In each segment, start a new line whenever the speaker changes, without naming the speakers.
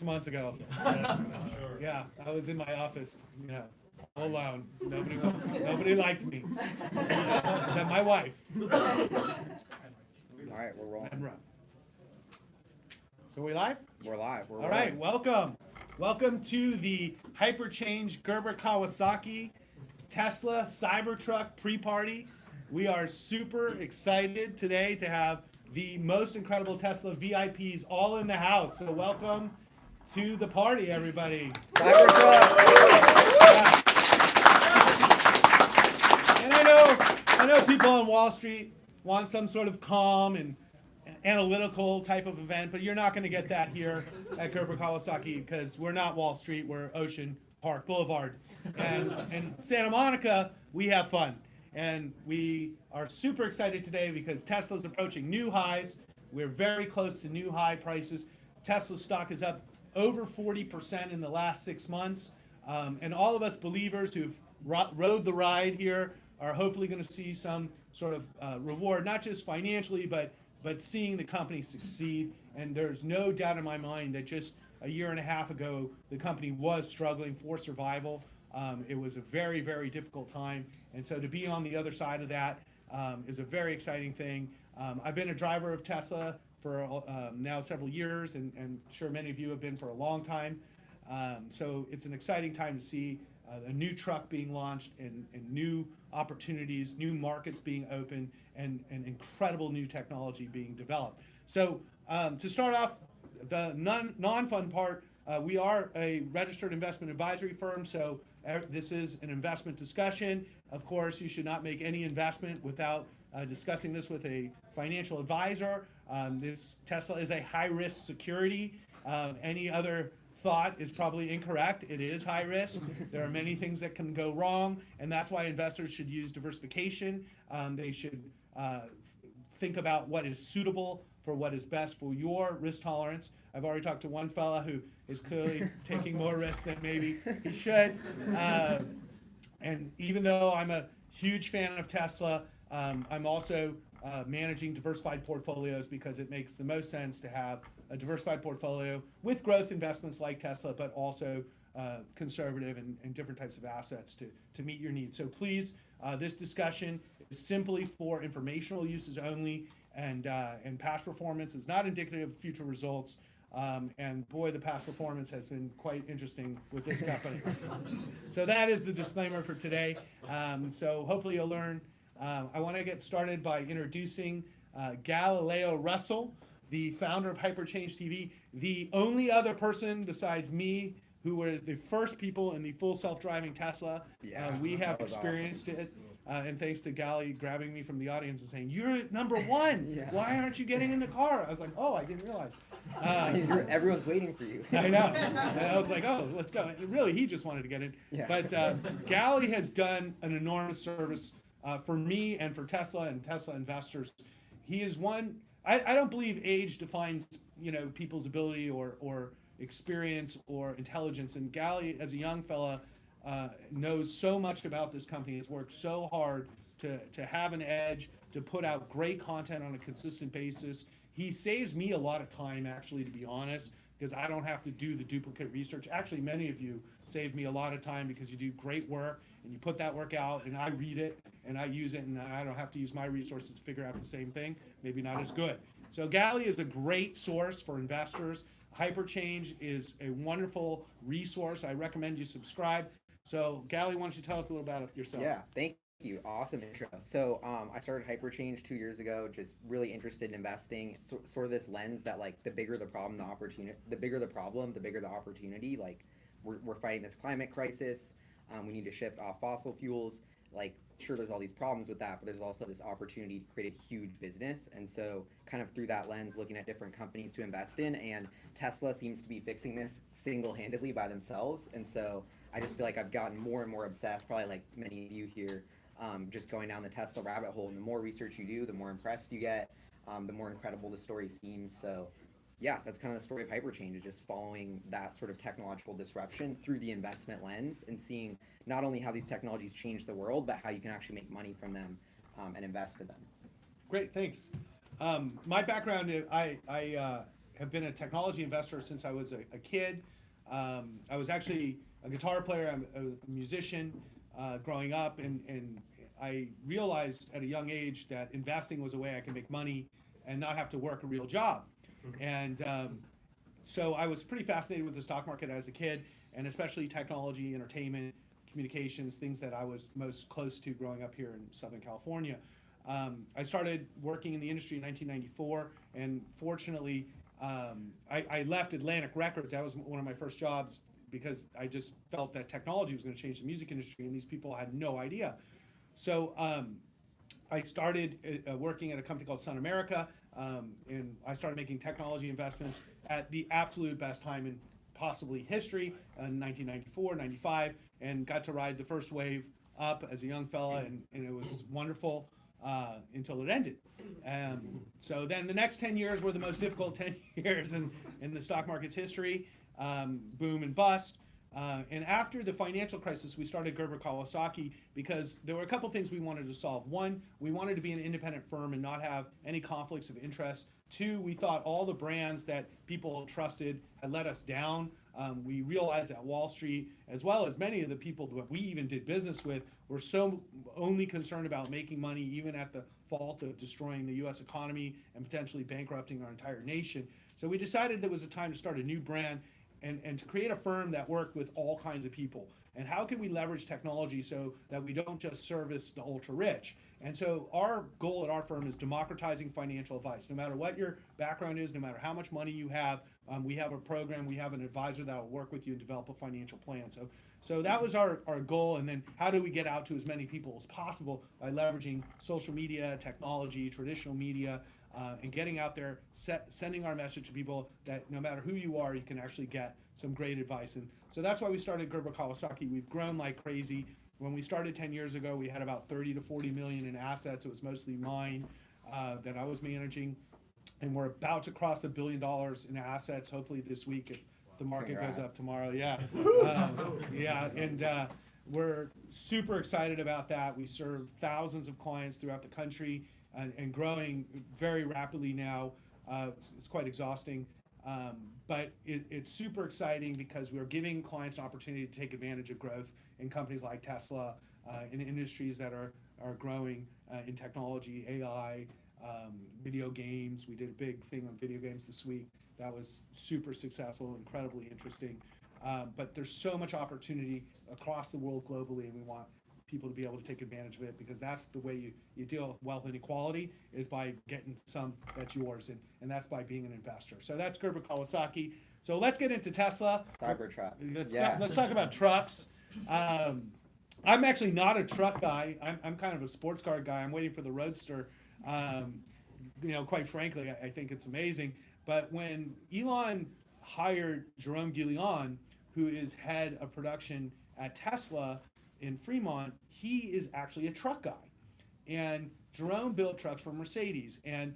months ago. Yeah, I was in my office, all alone. Nobody liked me. Except my wife.
All right, we're rolling.
So we live?
We're live. We're
All right, welcome. Welcome to the Hyperchange Gerber Kawasaki Tesla Cybertruck pre-party. We are super excited today to have the most incredible Tesla VIPs all in the house. So welcome to the party, everybody.
Cybertruck!
Yeah. And I know people on Wall Street want some sort of calm and analytical type of event, but you're not going to get that here at Gerber Kawasaki because we're not Wall Street, we're Ocean Park Boulevard. And in Santa Monica, we have fun. And we are super excited today because Tesla's approaching new highs. We're very close to new high prices. Tesla's stock is up over 40% in the last 6 months. And all of us believers who've rode the ride here are hopefully going to see some sort of reward, not just financially, but seeing the company succeed. And there's no doubt in my mind that just a year and a half ago, the company was struggling for survival. It was a very, very difficult time. And so to be on the other side of that is a very exciting thing. I've been a driver of Tesla for now several years, and sure many of you have been for a long time. So it's an exciting time to see a new truck being launched and new opportunities, new markets being opened, and incredible new technology being developed. So to start off, the non-fun part, we are a registered investment advisory firm, so this is an investment discussion. Of course, you should not make any investment without discussing this with a financial advisor. This Tesla is a high-risk security. Any other thought is probably incorrect. It is high risk. There are many things that can go wrong, and that's why investors should use diversification. They should think about what is suitable for what is best for your risk tolerance. I've already talked to one fella who is clearly taking more risk than maybe he should. And even though I'm a huge fan of Tesla, I'm also managing diversified portfolios because it makes the most sense to have a diversified portfolio with growth investments like Tesla, but also conservative and different types of assets to meet your needs. So please, this discussion is simply for informational uses only, and past performance is not indicative of future results. And boy, the past performance has been quite interesting with this company. So that is the disclaimer for today. So hopefully you'll learn. I want to get started by introducing Galileo Russell, the founder of Hyperchange TV, the only other person besides me who were the first people in the full self-driving Tesla. We have experienced it. And thanks to Gali grabbing me from the audience and saying, "You're number one. Yeah. Why aren't you getting in the car?" I was like, "Oh, I didn't realize."
Everyone's waiting for you.
I know. And I was like, "Oh, let's go." And really, he just wanted to get in. Yeah. But Gali has done an enormous service for me and for Tesla and Tesla investors. He is one. I don't believe age defines people's ability or experience or intelligence. And Gali, as a young fella, knows so much about this company, has worked so hard to have an edge, to put out great content on a consistent basis. He saves me a lot of time, actually, to be honest, because I don't have to do the duplicate research. Actually, many of you save me a lot of time because you do great work and you put that work out and I read it and I use it, and I don't have to use my resources to figure out the same thing, maybe not as good. So Gali is a great source for investors. Hyperchange is a wonderful resource. I recommend you subscribe. So, Gali, why don't you tell us a little about yourself?
Yeah, thank you. Awesome intro. So, I started Hyperchange 2 years ago, just really interested in investing. Sort of this lens that, like, the bigger the problem, the opportunity. The bigger the problem, the bigger the opportunity. Like, we're fighting this climate crisis. We need to shift off fossil fuels. Like, sure, there's all these problems with that, but there's also this opportunity to create a huge business. And so, kind of through that lens, looking at different companies to invest in, and Tesla seems to be fixing this single-handedly by themselves. And so, I just feel like I've gotten more and more obsessed, probably like many of you here, just going down the Tesla rabbit hole. And the more research you do, the more impressed you get, the more incredible the story seems. So yeah, that's kind of the story of Hyperchange, is just following that sort of technological disruption through the investment lens and seeing not only how these technologies change the world, but how you can actually make money from them and invest in them.
Great, thanks. My background, I have been a technology investor since I was a kid. I was actually a guitar player, I'm a musician growing up, and I realized at a young age that investing was a way I could make money and not have to work a real job. And so I was pretty fascinated with the stock market as a kid, and especially technology, entertainment, communications, things that I was most close to growing up here in Southern California. I started working in the industry in 1994, and fortunately, I left Atlantic Records. That was one of my first jobs because I just felt that technology was going to change the music industry, and these people had no idea. So I started working at a company called Sun America, and I started making technology investments at the absolute best time in possibly history in 1994, 95, and got to ride the first wave up as a young fella, and it was wonderful until it ended. So then the next 10 years were the most difficult 10 years in the stock market's history, boom and bust. And after the financial crisis, we started Gerber Kawasaki because there were a couple things we wanted to solve. One, we wanted to be an independent firm and not have any conflicts of interest. Two, we thought all the brands that people trusted had let us down. We realized that Wall Street, as well as many of the people that we even did business with, were so only concerned about making money, even at the fault of destroying the U.S. economy and potentially bankrupting our entire nation. So we decided there was a time to start a new brand and to create a firm that worked with all kinds of people. And how can we leverage technology so that we don't just service the ultra rich? And so our goal at our firm is democratizing financial advice. No matter what your background is, no matter how much money you have, we have a program, we have an advisor that will work with you and develop a financial plan. So that was our goal. And then how do we get out to as many people as possible by leveraging social media, technology, traditional media, and getting out there, sending our message to people that no matter who you are, you can actually get some great advice. And so that's why we started Gerber Kawasaki. We've grown like crazy. When we started 10 years ago, we had about 30 to 40 million in assets. It was mostly mine that I was managing. And we're about to cross $1 billion in assets, hopefully this week if the market goes up tomorrow. Yeah. And we're super excited about that. We serve thousands of clients throughout the country and growing very rapidly now. It's quite exhausting. But it's super exciting because we're giving clients an opportunity to take advantage of growth in companies like Tesla, in industries that are growing in technology, AI, video games. We did a big thing on video games this week that was super successful, incredibly interesting. But there's so much opportunity across the world globally, and we want people to be able to take advantage of it because that's the way you deal with wealth inequality is by getting some that's yours, and that's by being an investor. So that's Gerber Kawasaki. So let's get into Tesla.
Cybertruck.
Let's talk about trucks. I'm actually not a truck guy. I'm kind of a sports car guy. I'm waiting for the Roadster. Quite frankly, I think it's amazing. But when Elon hired Jerome Guillaume, who is head of production at Tesla in Fremont, he is actually a truck guy. And Jerome built trucks for Mercedes. And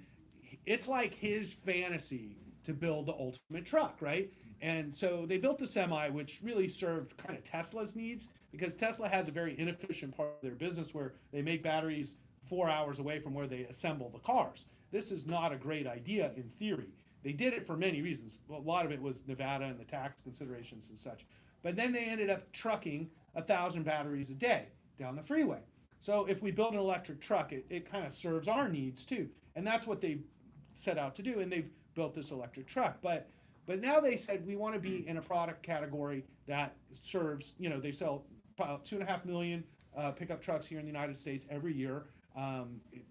it's like his fantasy to build the ultimate truck, right? And so they built the Semi, which really served kind of Tesla's needs, because Tesla has a very inefficient part of their business where they make batteries 4 hours away from where they assemble the cars. This is not a great idea in theory. They did it for many reasons. A lot of it was Nevada and the tax considerations and such. But then they ended up trucking 1,000 batteries a day down the freeway. So if we build an electric truck, it kind of serves our needs too. And that's what they set out to do. And they've built this electric truck. But now they said we want to be in a product category that serves, they sell about 2.5 million pickup trucks here in the United States every year.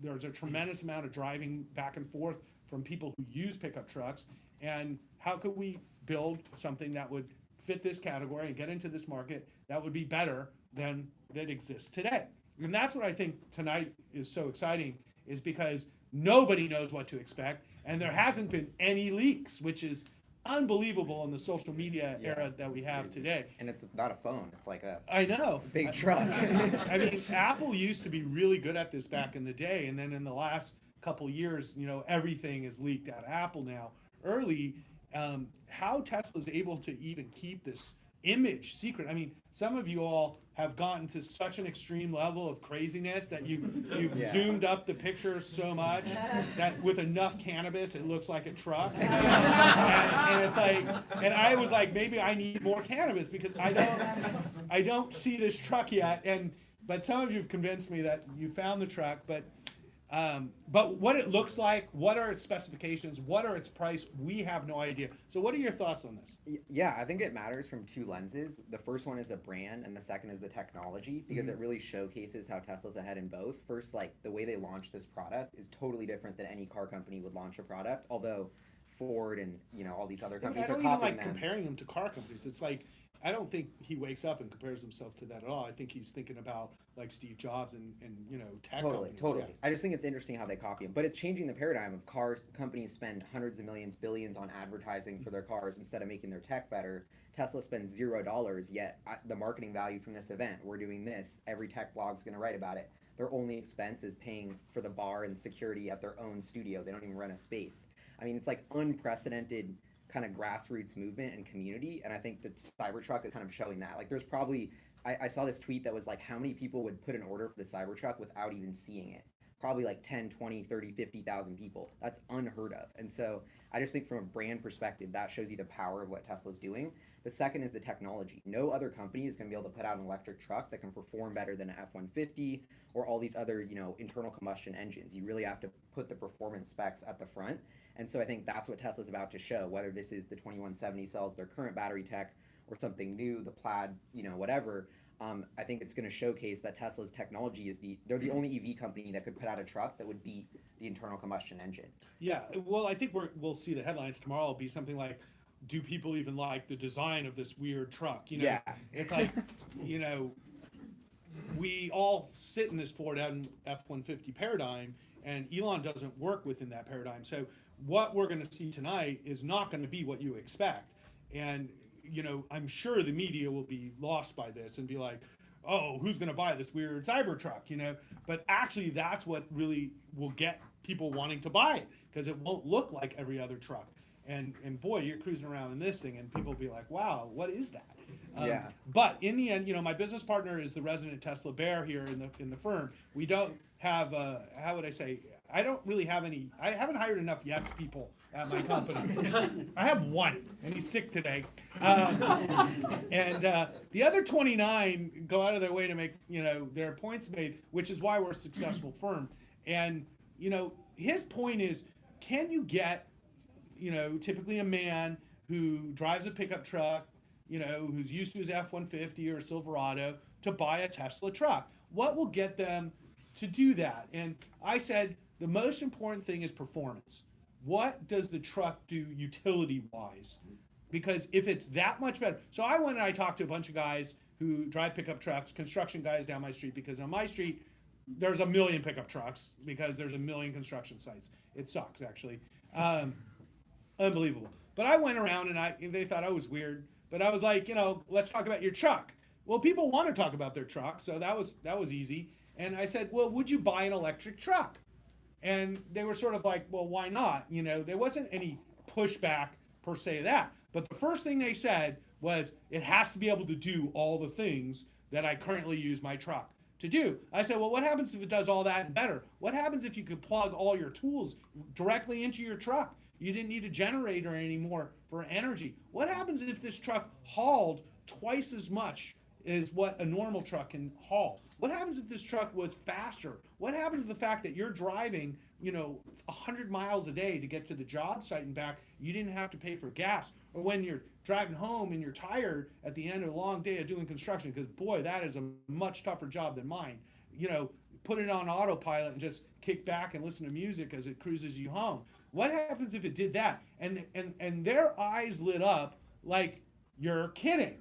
There's a tremendous amount of driving back and forth from people who use pickup trucks. And how could we build something that would fit this category and get into this market that would be better than that exists today? And that's what I think tonight is so exciting, is because nobody knows what to expect, and there hasn't been any leaks, which is unbelievable in the social media era that we have today.
And it's not a phone, it's like
I know.
Big truck.
I mean, Apple used to be really good at this back in the day, and then in the last couple years, everything is leaked out of Apple now. Early, how Tesla's able to even keep this image secret. I mean, some of you all have gotten to such an extreme level of craziness that you've zoomed up the picture so much that with enough cannabis it looks like a truck. And it's like, and I was like, maybe I need more cannabis because I don't see this truck yet. But some of you have convinced me that you found the truck, but what it looks like, what are its specifications, what are its price, we have no idea. So what are your thoughts on this?
Yeah, I think it matters from two lenses. The first one is a brand, and the second is the technology, because it really showcases how Tesla's ahead in both. First, like the way they launch this product is totally different than any car company would launch a product, although Ford and all these other companies are copying them. I don't even like
comparing them to car companies. It's like, I don't think he wakes up and compares himself to that at all. I think he's thinking about like Steve Jobs and tech companies.
Totally.
Yeah.
I just think it's interesting how they copy him. But it's changing the paradigm of car companies spend hundreds of millions, billions on advertising for their cars instead of making their tech better. Tesla spends $0, yet the marketing value from this event, we're doing this, every tech blog's going to write about it. Their only expense is paying for the bar and security at their own studio. They don't even rent a space. I mean, it's like unprecedented kind of grassroots movement and community, and I think the Cybertruck is kind of showing that. Like there's probably, I saw this tweet that was like, how many people would put an order for the Cybertruck without even seeing it? Probably like 10, 20, 30, 50,000 people. That's unheard of. And so I just think from a brand perspective, that shows you the power of what Tesla's doing. The second is the technology. No other company is going to be able to put out an electric truck that can perform better than an F-150 or all these other, internal combustion engines. You really have to put the performance specs at the front. And so I think that's what Tesla's about to show, whether this is the 2170 cells, their current battery tech, or something new, the Plaid, whatever. I think it's going to showcase that Tesla's technology they're the only EV company that could put out a truck that would beat the internal combustion engine.
Yeah, well, I think we'll see the headlines tomorrow will be something like, do people even like the design of this weird truck?
Yeah.
It's like, we all sit in this Ford F-150 paradigm, and Elon doesn't work within that paradigm. So what we're going to see tonight is not going to be what you expect. And, I'm sure the media will be lost by this and be like, oh, who's going to buy this weird Cybertruck, But actually, that's what really will get people wanting to buy it, because it won't look like every other truck. And boy, you're cruising around in this thing, and people will be like, wow, what is that?
Yeah.
But in the end, my business partner is the resident Tesla bear here in the firm. We don't have, how would I say, I don't really have any, I haven't hired enough yes people at my company. I have one, and he's sick today. And the other 29 go out of their way to make, their points made, which is why we're a successful firm. And, his point is, can you get, typically a man who drives a pickup truck, who's used to his F-150 or Silverado, to buy a Tesla truck? What will get them to do that? And I said, the most important thing is performance. What does the truck do utility-wise? Because if it's that much better. So I went and I talked to a bunch of guys who drive pickup trucks, construction guys down my street, because on my street, there's a million pickup trucks because there's a million construction sites. It sucks, actually. Unbelievable. But I went around and they thought I was weird. But I was like, let's talk about your truck. Well, people want to talk about their truck, so that was easy. And I said, well, would you buy an electric truck? And they were sort of like, well, why not? There wasn't any pushback per se of that. But the first thing they said was, it has to be able to do all the things that I currently use my truck to do. I said, well, what happens if it does all that and better? What happens if you could plug all your tools directly into your truck? You didn't need a generator anymore for energy. What happens if this truck hauled twice as much as what a normal truck can haul? What happens if this truck was faster? What happens to the fact that you're driving, 100 miles a day to get to the job site and back? You didn't have to pay for gas. Or when you're driving home and you're tired at the end of a long day of doing construction, because boy, that is a much tougher job than mine. Put it on autopilot and just kick back and listen to music as it cruises you home. What happens if it did that? And their eyes lit up like, you're kidding,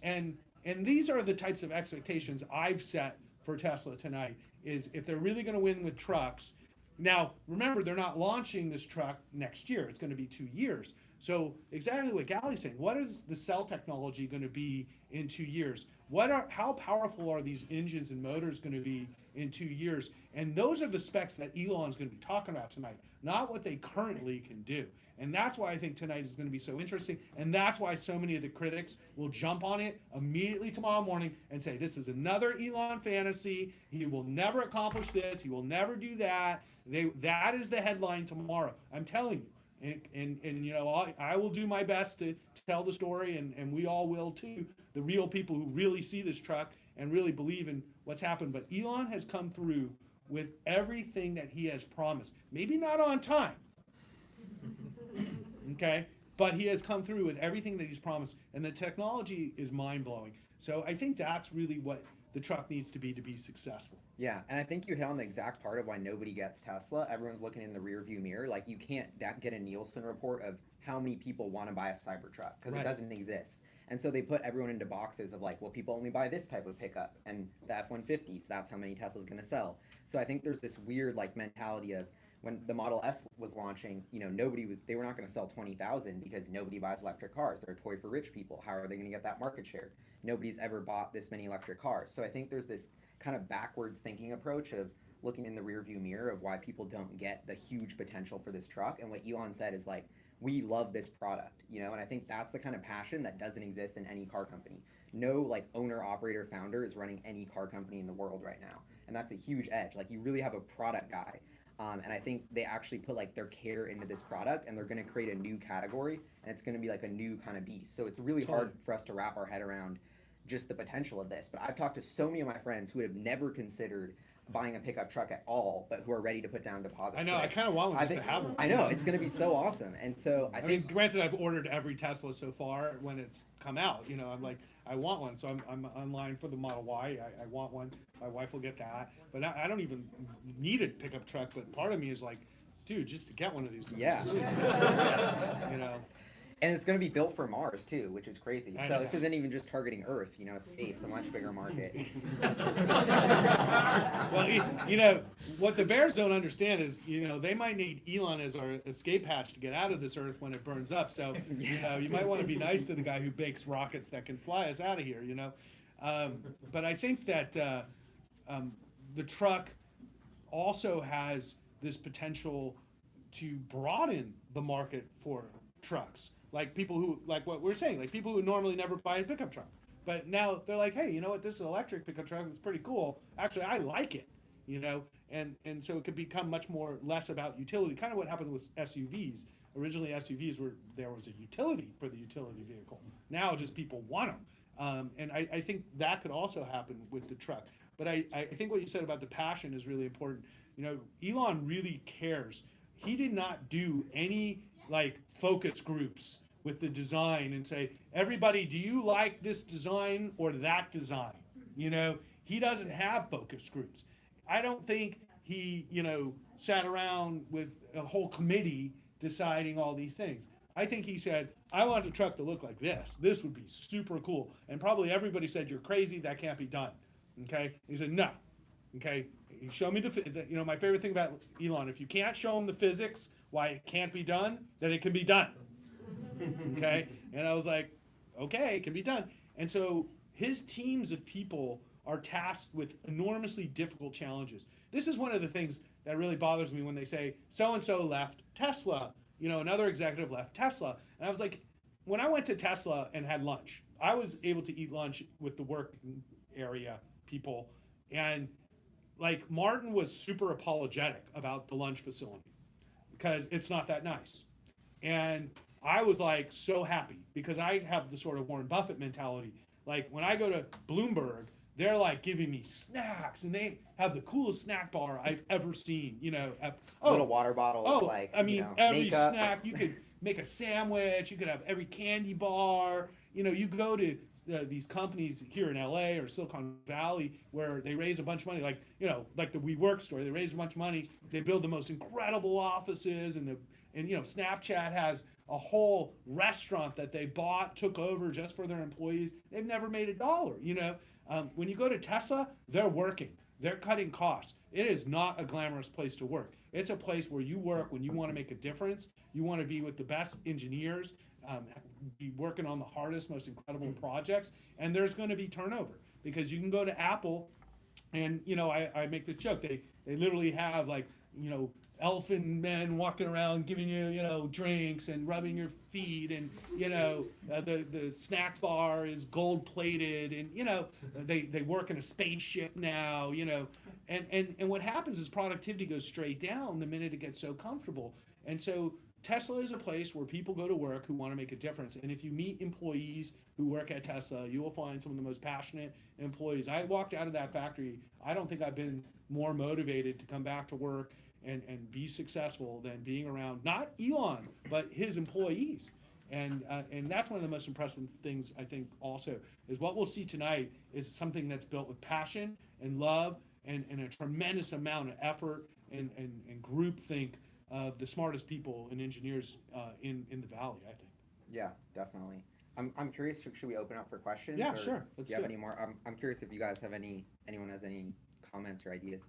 And these are the types of expectations I've set for Tesla tonight, is if they're really going to win with trucks. Now, remember, they're not launching this truck next year. It's going to be 2 years. So exactly what Gally's saying, what is the cell technology going to be in 2 years? How powerful are these engines and motors going to be in 2 years? And those are the specs that Elon's going to be talking about tonight, not what they currently can do. And that's why I think tonight is going to be so interesting. And that's why so many of the critics will jump on it immediately tomorrow morning and say, this is another Elon fantasy. He will never accomplish this. He will never do that. That is the headline tomorrow. I'm telling you. And you know, I will do my best to tell the story, and we all will too. The real people who really see this truck and really believe in what's happened. But Elon has come through with everything that he has promised. Maybe not on time, okay? But he has come through with everything that he's promised, and the technology is mind-blowing. So I think that's really what the truck needs to be successful.
Yeah, and I think you hit on the exact part of why nobody gets Tesla. Everyone's looking in the rearview mirror. Like, you can't get a Nielsen report of how many people want to buy a Cybertruck, because
Right.
it doesn't exist. And so they put everyone into boxes of like, well, people only buy this type of pickup and the F-150, so that's how many Tesla's going to sell. So I think there's this weird like mentality of when the Model S was launching, you know, they were not going to sell 20,000 because nobody buys electric cars. They're a toy for rich people. How are they going to get that market share? Nobody's ever bought this many electric cars. So I think there's this kind of backwards thinking approach of looking in the rearview mirror of why people don't get the huge potential for this truck. And what Elon said is like, we love this product, you know, and I think that's the kind of passion that doesn't exist in any car company. No like owner, operator, founder is running any car company in the world right now. And that's a huge edge. Like, you really have a product guy. And I think they actually put like their care into this product, and they're going to create a new category, and it's going to be like a new kind of beast. So it's really hard for us to wrap our head around just the potential of this. But I've talked to so many of my friends who have never considered buying a pickup truck at all, but who are ready to put down deposits.
I know. I kind of want one just to have one.
I know, it's going to be so awesome. And so I think,
mean, granted, I've ordered every Tesla so far when it's come out. You know, I'm like, I want one, so I'm online for the Model Y. I want one. My wife will get that, but I don't even need a pickup truck. But part of me is like, dude, just to get one of these.
Yeah.
You know.
And it's going to be built for Mars too, which is crazy.
I
So
know.
this isn't even just targeting Earth, you know, space, a much bigger market.
Well, you know, what the bears don't understand is, you know, they might need Elon as our escape hatch to get out of this Earth when it burns up. So, you know, you might want to be nice to the guy who bakes rockets that can fly us out of here, you know. But I think that the truck also has this potential to broaden the market for trucks. Like people who, like what we're saying, like people who normally never buy a pickup truck. But now they're like, hey, you know what, this is an electric pickup truck, it's pretty cool. Actually, I like it, you know? And so it could become much more less about utility, kind of what happened with SUVs. Originally, SUVs there was a utility for the utility vehicle. Now just people want them. And I think that could also happen with the truck. But I think what you said about the passion is really important. You know, Elon really cares. He did not do any like focus groups with the design and say, everybody, do you like this design or that design? You know, he doesn't have focus groups. I don't think he, you know, sat around with a whole committee deciding all these things. I think he said, I want the truck to look like this. This would be super cool. And probably everybody said, you're crazy, that can't be done. Okay? He said, no. Okay? He showed me you know, my favorite thing about Elon, if you can't show him the physics why it can't be done, then it can be done. Okay? And I was like, okay, it can be done. And so his teams of people are tasked with enormously difficult challenges. This is one of the things that really bothers me when they say, so-and-so left Tesla. You know, another executive left Tesla. And I was like, when I went to Tesla and had lunch, I was able to eat lunch with the work area people. And like Martin was super apologetic about the lunch facility because it's not that nice. And I was like so happy because I have the sort of Warren Buffett mentality. Like when I go to Bloomberg, they're like giving me snacks and they have the coolest snack bar I've ever seen, you know.
Little water bottles, like,
I mean,
you know,
every
makeup.
snack, you could make a sandwich, you could have every candy bar. You know, you go to these companies here in LA or Silicon Valley where they raise a bunch of money, like, you know, like the WeWork story, they raise a bunch of money, they build the most incredible offices, and you know, Snapchat has a whole restaurant that they took over just for their employees. They've never made $1, you know. When you go to Tesla, they're working. They're cutting costs. It is not a glamorous place to work. It's a place where you work when you want to make a difference. You want to be with the best engineers, be working on the hardest, most incredible projects, and there's going to be turnover because you can go to Apple, and you know I make this joke. They literally have like elfin men walking around giving you, drinks and rubbing your feet, and the snack bar is gold plated, and they work in a spaceship now, and what happens is productivity goes straight down the minute it gets so comfortable. And so Tesla is a place where people go to work who want to make a difference. And if you meet employees who work at Tesla, you will find some of the most passionate employees. I walked out of that factory. I don't think I've been more motivated to come back to work and be successful than being around, not Elon, but his employees. And that's one of the most impressive things, I think, also, is what we'll see tonight is something that's built with passion and love and a tremendous amount of effort and groupthink of the smartest people and engineers in the valley, I think.
Yeah, definitely. I'm curious. Should we open up for questions?
Yeah,
or
sure. Let's
do you have
do it.
any more? I'm curious if you guys have anyone has any comments or ideas.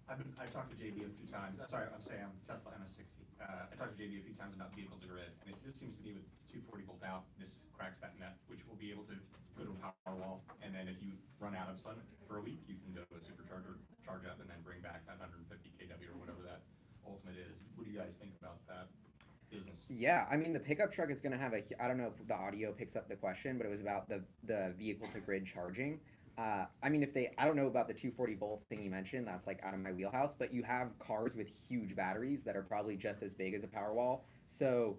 I've talked to JB a few times. Sorry, I'm Sam, Tesla MS60. I talked to JB a few times about vehicle to grid, and this seems to be with 240 volt out. This cracks that net, which will be able to go to a power wall, and then if you run out of sun for a week, you can go to a supercharger, charge up, and then bring back that 150 kW or whatever that ultimate is. What do you guys think about that business?
Yeah, I mean the pickup truck is going to have I don't know if the audio picks up the question, but it was about the vehicle to grid charging. I mean, I don't know about the 240 volt thing you mentioned, that's like out of my wheelhouse, but you have cars with huge batteries that are probably just as big as a Powerwall. So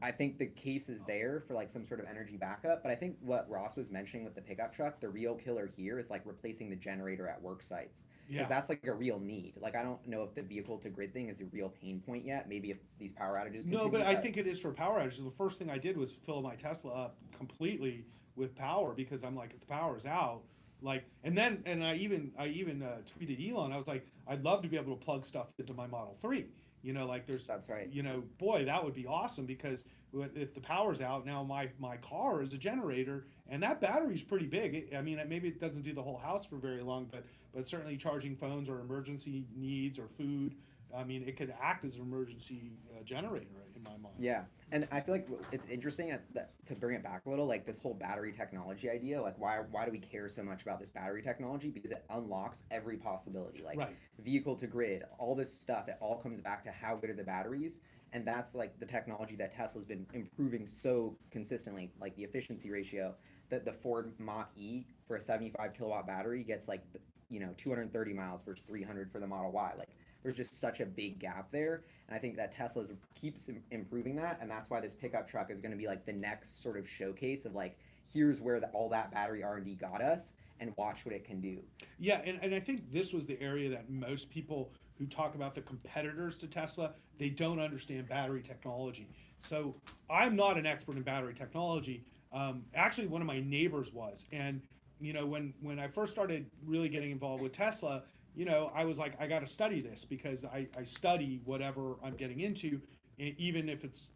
I think the case is there for like some sort of energy backup. But I think what Ross was mentioning with the pickup truck, the real killer here is like replacing the generator at work sites. Because that's like a real need. Like, I don't know if the vehicle to grid thing is a real pain point yet. Maybe if these power outages continue.
No, but I think it is for power outages. The first thing I did was fill my Tesla up completely with power, because I'm like, if the power is out, like, and I even tweeted Elon. I was like, I'd love to be able to plug stuff into my Model 3. Like
That's right.
Boy, that would be awesome, because if the power's out, now my car is a generator, and that battery's pretty big. I mean, maybe it doesn't do the whole house for very long, but certainly charging phones or emergency needs or food, I mean, it could act as an emergency generator in my mind.
Yeah, and I feel like it's interesting to bring it back a little, like this whole battery technology idea. Like, why do we care so much about this battery technology? Because it unlocks every possibility. Like,
right.
Vehicle to grid, all this stuff. It all comes back to how good are the batteries, and that's like the technology that Tesla's been improving so consistently. Like the efficiency ratio, that the Ford Mach-E for a 75 kilowatt battery gets like 230 miles versus 300 for the Model Y. Like, there's just such a big gap there, and I think that Tesla keeps improving that, and that's why this pickup truck is going to be like the next sort of showcase of like, here's where all that battery R&D got us, and watch what it can do.
Yeah, and I think this was the area that most people who talk about the competitors to Tesla, they don't understand battery technology. So I'm not an expert in battery technology. Actually, one of my neighbors was, and when I first started really getting involved with Tesla, I was like, I got to study this, because I study whatever I'm getting into, even if it's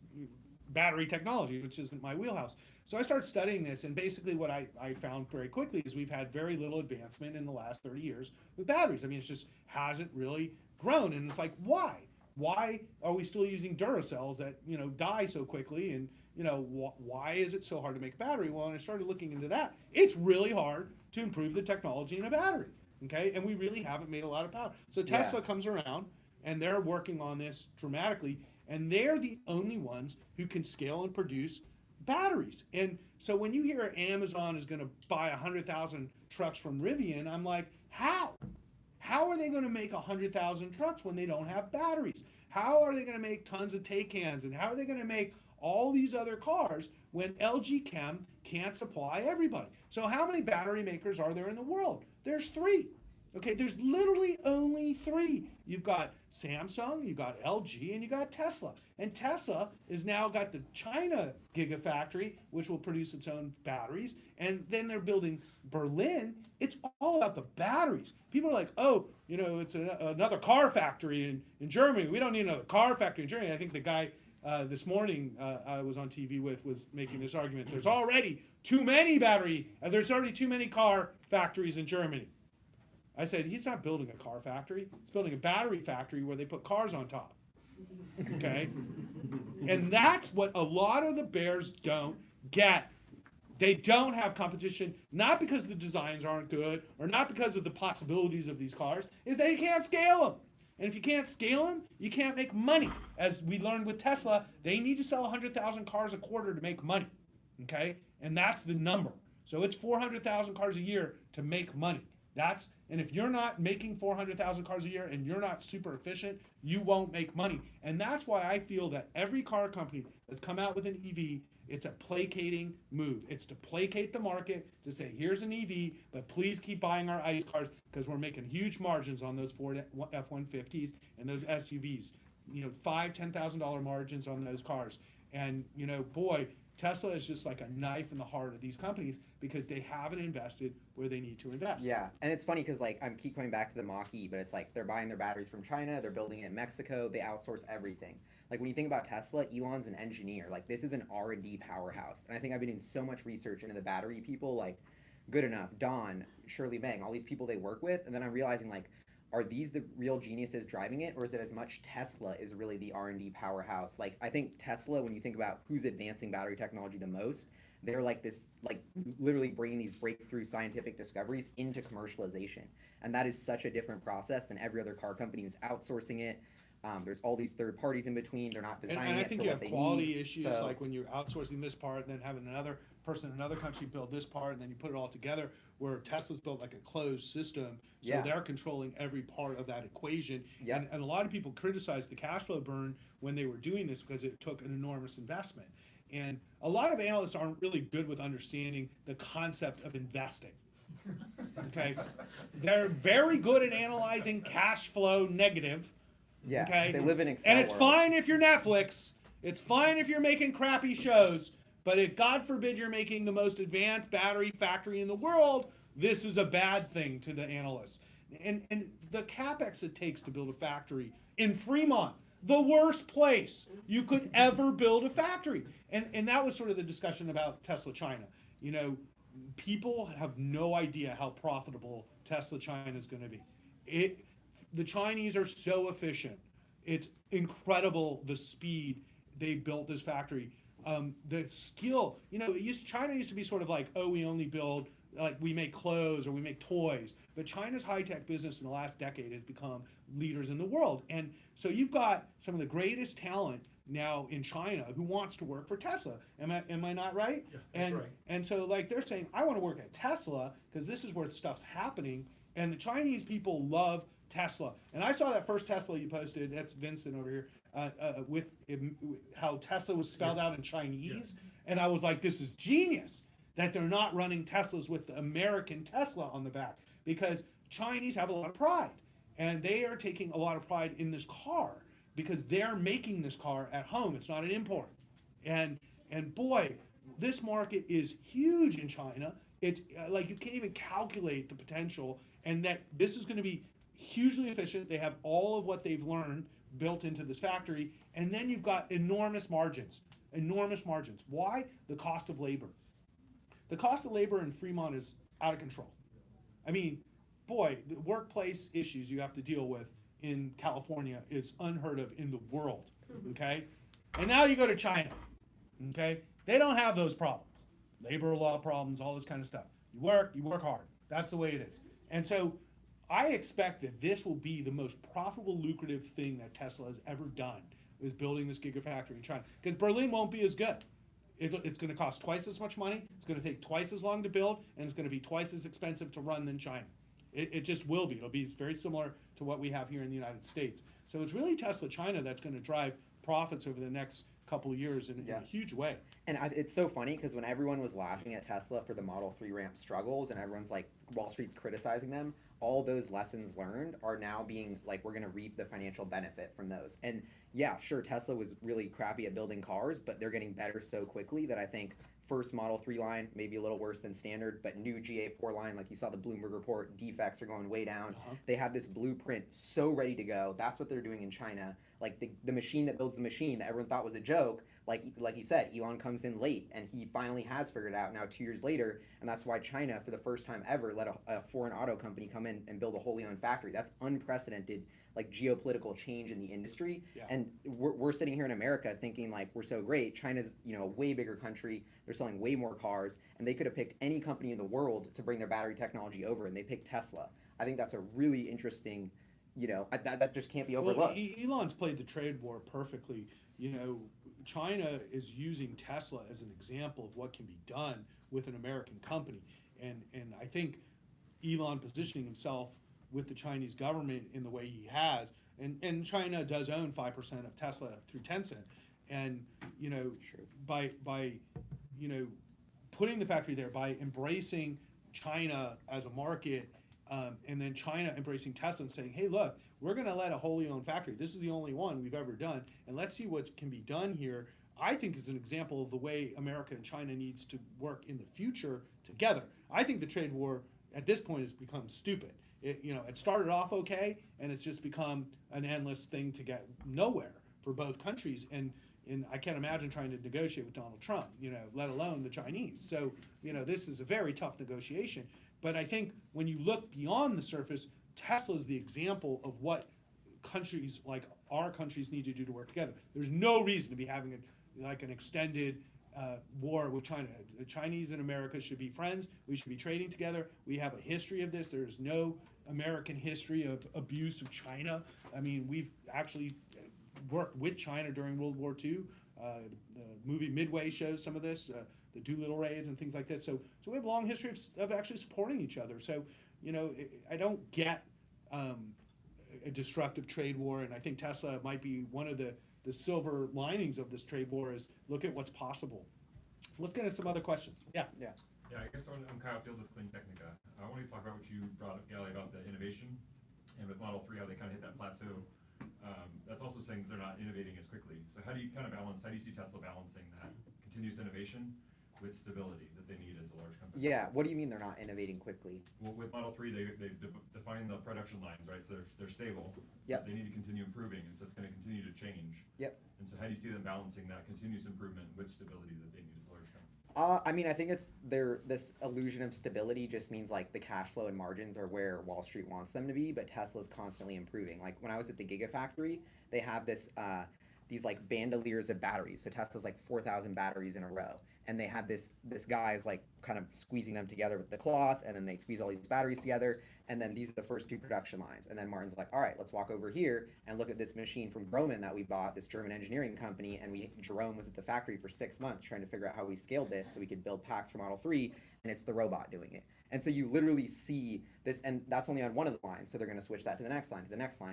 battery technology, which isn't my wheelhouse. So I started studying this, and basically what I found very quickly is we've had very little advancement in the last 30 years with batteries. I mean, it just hasn't really grown, and it's like, why? Why are we still using Duracells that die so quickly, and why is it so hard to make a battery? Well, when I started looking into that, it's really hard to improve the technology in a battery. Okay, and we really haven't made a lot of power. So Tesla comes around, and they're working on this dramatically, and they're the only ones who can scale and produce batteries. And so when you hear Amazon is going to buy 100,000 trucks from Rivian, I'm like, how? How are they going to make 100,000 trucks when they don't have batteries? How are they going to make tons of Taycans, and how are they going to make all these other cars when LG Chem can't supply everybody? So how many battery makers are there in the world? There's 3. Okay, there's literally only 3. You've got Samsung, you've got LG, and you got Tesla. And Tesla has now got the China Gigafactory, which will produce its own batteries. And then they're building Berlin. It's all about the batteries. People are like, oh, it's another car factory in Germany. We don't need another car factory in Germany. I think the guy this morning I was on TV with was making this argument. There's already too many car factories in Germany. I said, he's not building a car factory. He's building a battery factory where they put cars on top. Okay? And that's what a lot of the bears don't get. They don't have competition, not because the designs aren't good or not because of the possibilities of these cars, is they can't scale them. And if you can't scale them, you can't make money. As we learned with Tesla, they need to sell 100,000 cars a quarter to make money. Okay? And that's the number. So it's 400,000 cars a year to make money. And if you're not making 400,000 cars a year and you're not super efficient, you won't make money. And that's why I feel that every car company that's come out with an EV, it's a placating move. It's to placate the market, to say, here's an EV, but please keep buying our ICE cars because we're making huge margins on those Ford F-150s and those SUVs. $5,000, $10,000 margins on those cars. And, boy, Tesla is just like a knife in the heart of these companies because they haven't invested where they need to invest.
Yeah, and it's funny because I keep coming back to the Mach-E, but it's like they're buying their batteries from China, they're building it in Mexico, they outsource everything. Like when you think about Tesla, Elon's an engineer. Like this is an R&D powerhouse, and I think I've been doing so much research into the battery people, like Good Enough, Don, Shirley Bang, all these people they work with, and then I'm realizing like, are these the real geniuses driving it, or is it as much Tesla is really the R&D powerhouse? Like I think Tesla, when you think about who's advancing battery technology the most, they're like this, like literally bringing these breakthrough scientific discoveries into commercialization, and that is such a different process than every other car company who's outsourcing it. There's all these third parties in between. They're not designing
and I
it
think
for
you
what
have
they
quality
need.
issues,
So,
like when you're outsourcing this part and then having another person in another country build this part and then you put it all together, where Tesla's built like a closed system, so
Yeah.
they're controlling every part of that equation.
Yep.
And a lot of people criticized the cash flow burn when they were doing this because it took an enormous investment. And a lot of analysts aren't really good with understanding the concept of investing. Okay, they're very good at analyzing cash flow negative.
yeah,
Okay,
they live in Excel
and it's
world.
fine if you're Netflix. It's fine if you're making crappy shows. But if God forbid you're making the most advanced battery factory in the world, this is a bad thing to the analysts. And the capex it takes to build a factory in Fremont, the worst place you could ever build a factory. And that was sort of the discussion about Tesla China. People have no idea how profitable Tesla China is going to be. The Chinese are so efficient. It's incredible the speed they built this factory. The skill, China used to be sort of like, oh, we only build, like we make clothes or we make toys. But China's high-tech business in the last decade has become leaders in the world. And so you've got some of the greatest talent now in China who wants to work for Tesla. Am I not right?
Yeah, that's right.
And so like they're saying, I want to work at Tesla because this is where stuff's happening. And the Chinese people love Tesla. And I saw that first Tesla you posted, that's Vincent over here, with how Tesla was spelled out in Chinese. And I was like, this is genius that they're not running Teslas with the American Tesla on the back, because Chinese have a lot of pride. And they are taking a lot of pride in this car because they're making this car at home. It's not an import. And boy, this market is huge in China. It's like you can't even calculate the potential, and that this is going to be hugely efficient. They have all of what they've learned built into this factory, and then you've got enormous margins. Enormous margins. Why? The cost of labor. The cost of labor in Fremont is out of control. I mean, boy, the workplace issues you have to deal with in California is unheard of in the world, okay? And now you go to China, okay? They don't have those problems. Labor law problems, all this kind of stuff. You work hard. That's the way it is. And so I expect that this will be the most profitable, lucrative thing that Tesla has ever done, is building this gigafactory in China. Because Berlin won't be as good. It's going to cost twice as much money, it's going to take twice as long to build, and it's going to be twice as expensive to run than China. It just will be. It'll be very similar to what we have here in the United States. So it's really Tesla China that's going to drive profits over the next couple of years in a huge way.
And it's so funny because when everyone was laughing at Tesla for the Model 3 ramp struggles and everyone's like, Wall Street's criticizing them, all those lessons learned are now being like, we're going to reap the financial benefit from those. And yeah, sure, Tesla was really crappy at building cars, but they're getting better so quickly that I think first Model 3 line, maybe a little worse than standard, but new GA4 line, like you saw the Bloomberg report, defects are going way down. They have this blueprint so ready to go. That's what they're doing in China. Like the machine that builds the machine that everyone thought was a joke, like you said, Elon comes in late and he finally has figured it out now 2 years later, and that's why China, for the first time ever, let a foreign auto company come in and build a wholly owned factory. That's unprecedented, like geopolitical change in the industry.
Yeah.
And we're sitting here in America thinking like we're so great. China's a way bigger country. They're selling way more cars, and they could have picked any company in the world to bring their battery technology over, and they picked Tesla. I think that's a really interesting that just can't be
Well,
overlooked.
Elon's played the trade war perfectly. China is using Tesla as an example of what can be done with an American company, and I think Elon positioning himself with the Chinese government in the way he has, and China does own 5% of Tesla through Tencent, and by putting the factory there, by embracing China as a market, and then China embracing Tesla and saying, hey, look, we're going to let a wholly owned factory. This is the only one we've ever done, and let's see what can be done here. I think is an example of the way America and China needs to work in the future together. I think the trade war at this point has become stupid. It started off okay, and it's just become an endless thing to get nowhere for both countries. And I can't imagine trying to negotiate with Donald Trump, let alone the Chinese. So, this is a very tough negotiation. But I think when you look beyond the surface, Tesla is the example of what countries like our countries need to do to work together. There's no reason to be having an extended war with China. The Chinese and America should be friends. We should be trading together. We have a history of this. There's no American history of abuse of China. I mean, we've actually worked with China during World War II. The movie Midway shows some of this, the Doolittle raids and things like that. So we have a long history of actually supporting each other. So, I don't get a destructive trade war, and I think Tesla might be one of the silver linings of this trade war is look at what's possible. Let's get into some other questions. Yeah.
Yeah.
Yeah, I guess I'm Kyle Field with Clean Technica. I want to talk about what you brought up, Gally, about the innovation, and with Model 3, how they kind of hit that plateau. That's also saying that they're not innovating as quickly. So how do you see Tesla balancing that continuous innovation with stability that they need as a large company?
Yeah, what do you mean they're not innovating quickly?
Well, with Model 3, they've defined the production lines, right? So they're stable.
Yep.
They need to continue improving, and so it's going to continue to change.
Yep.
And so how do you see them balancing that continuous improvement with stability that they need as a large company?
I think it's this illusion of stability just means like the cash flow and margins are where Wall Street wants them to be, but Tesla's constantly improving. Like when I was at the Gigafactory, they have these like bandoliers of batteries. So Tesla's like 4,000 batteries in a row. And they had this guy's like kind of squeezing them together with the cloth, and then they squeeze all these batteries together, and then these are the first 2 production lines. And then Martin's like, all right, let's walk over here and look at this machine from Groman that we bought, this German engineering company, and Jerome was at the factory for 6 months trying to figure out how we scaled this so we could build packs for Model 3, and it's the robot doing it. And so you literally see this, and that's only on one of the lines, so they're going to switch that to the next line,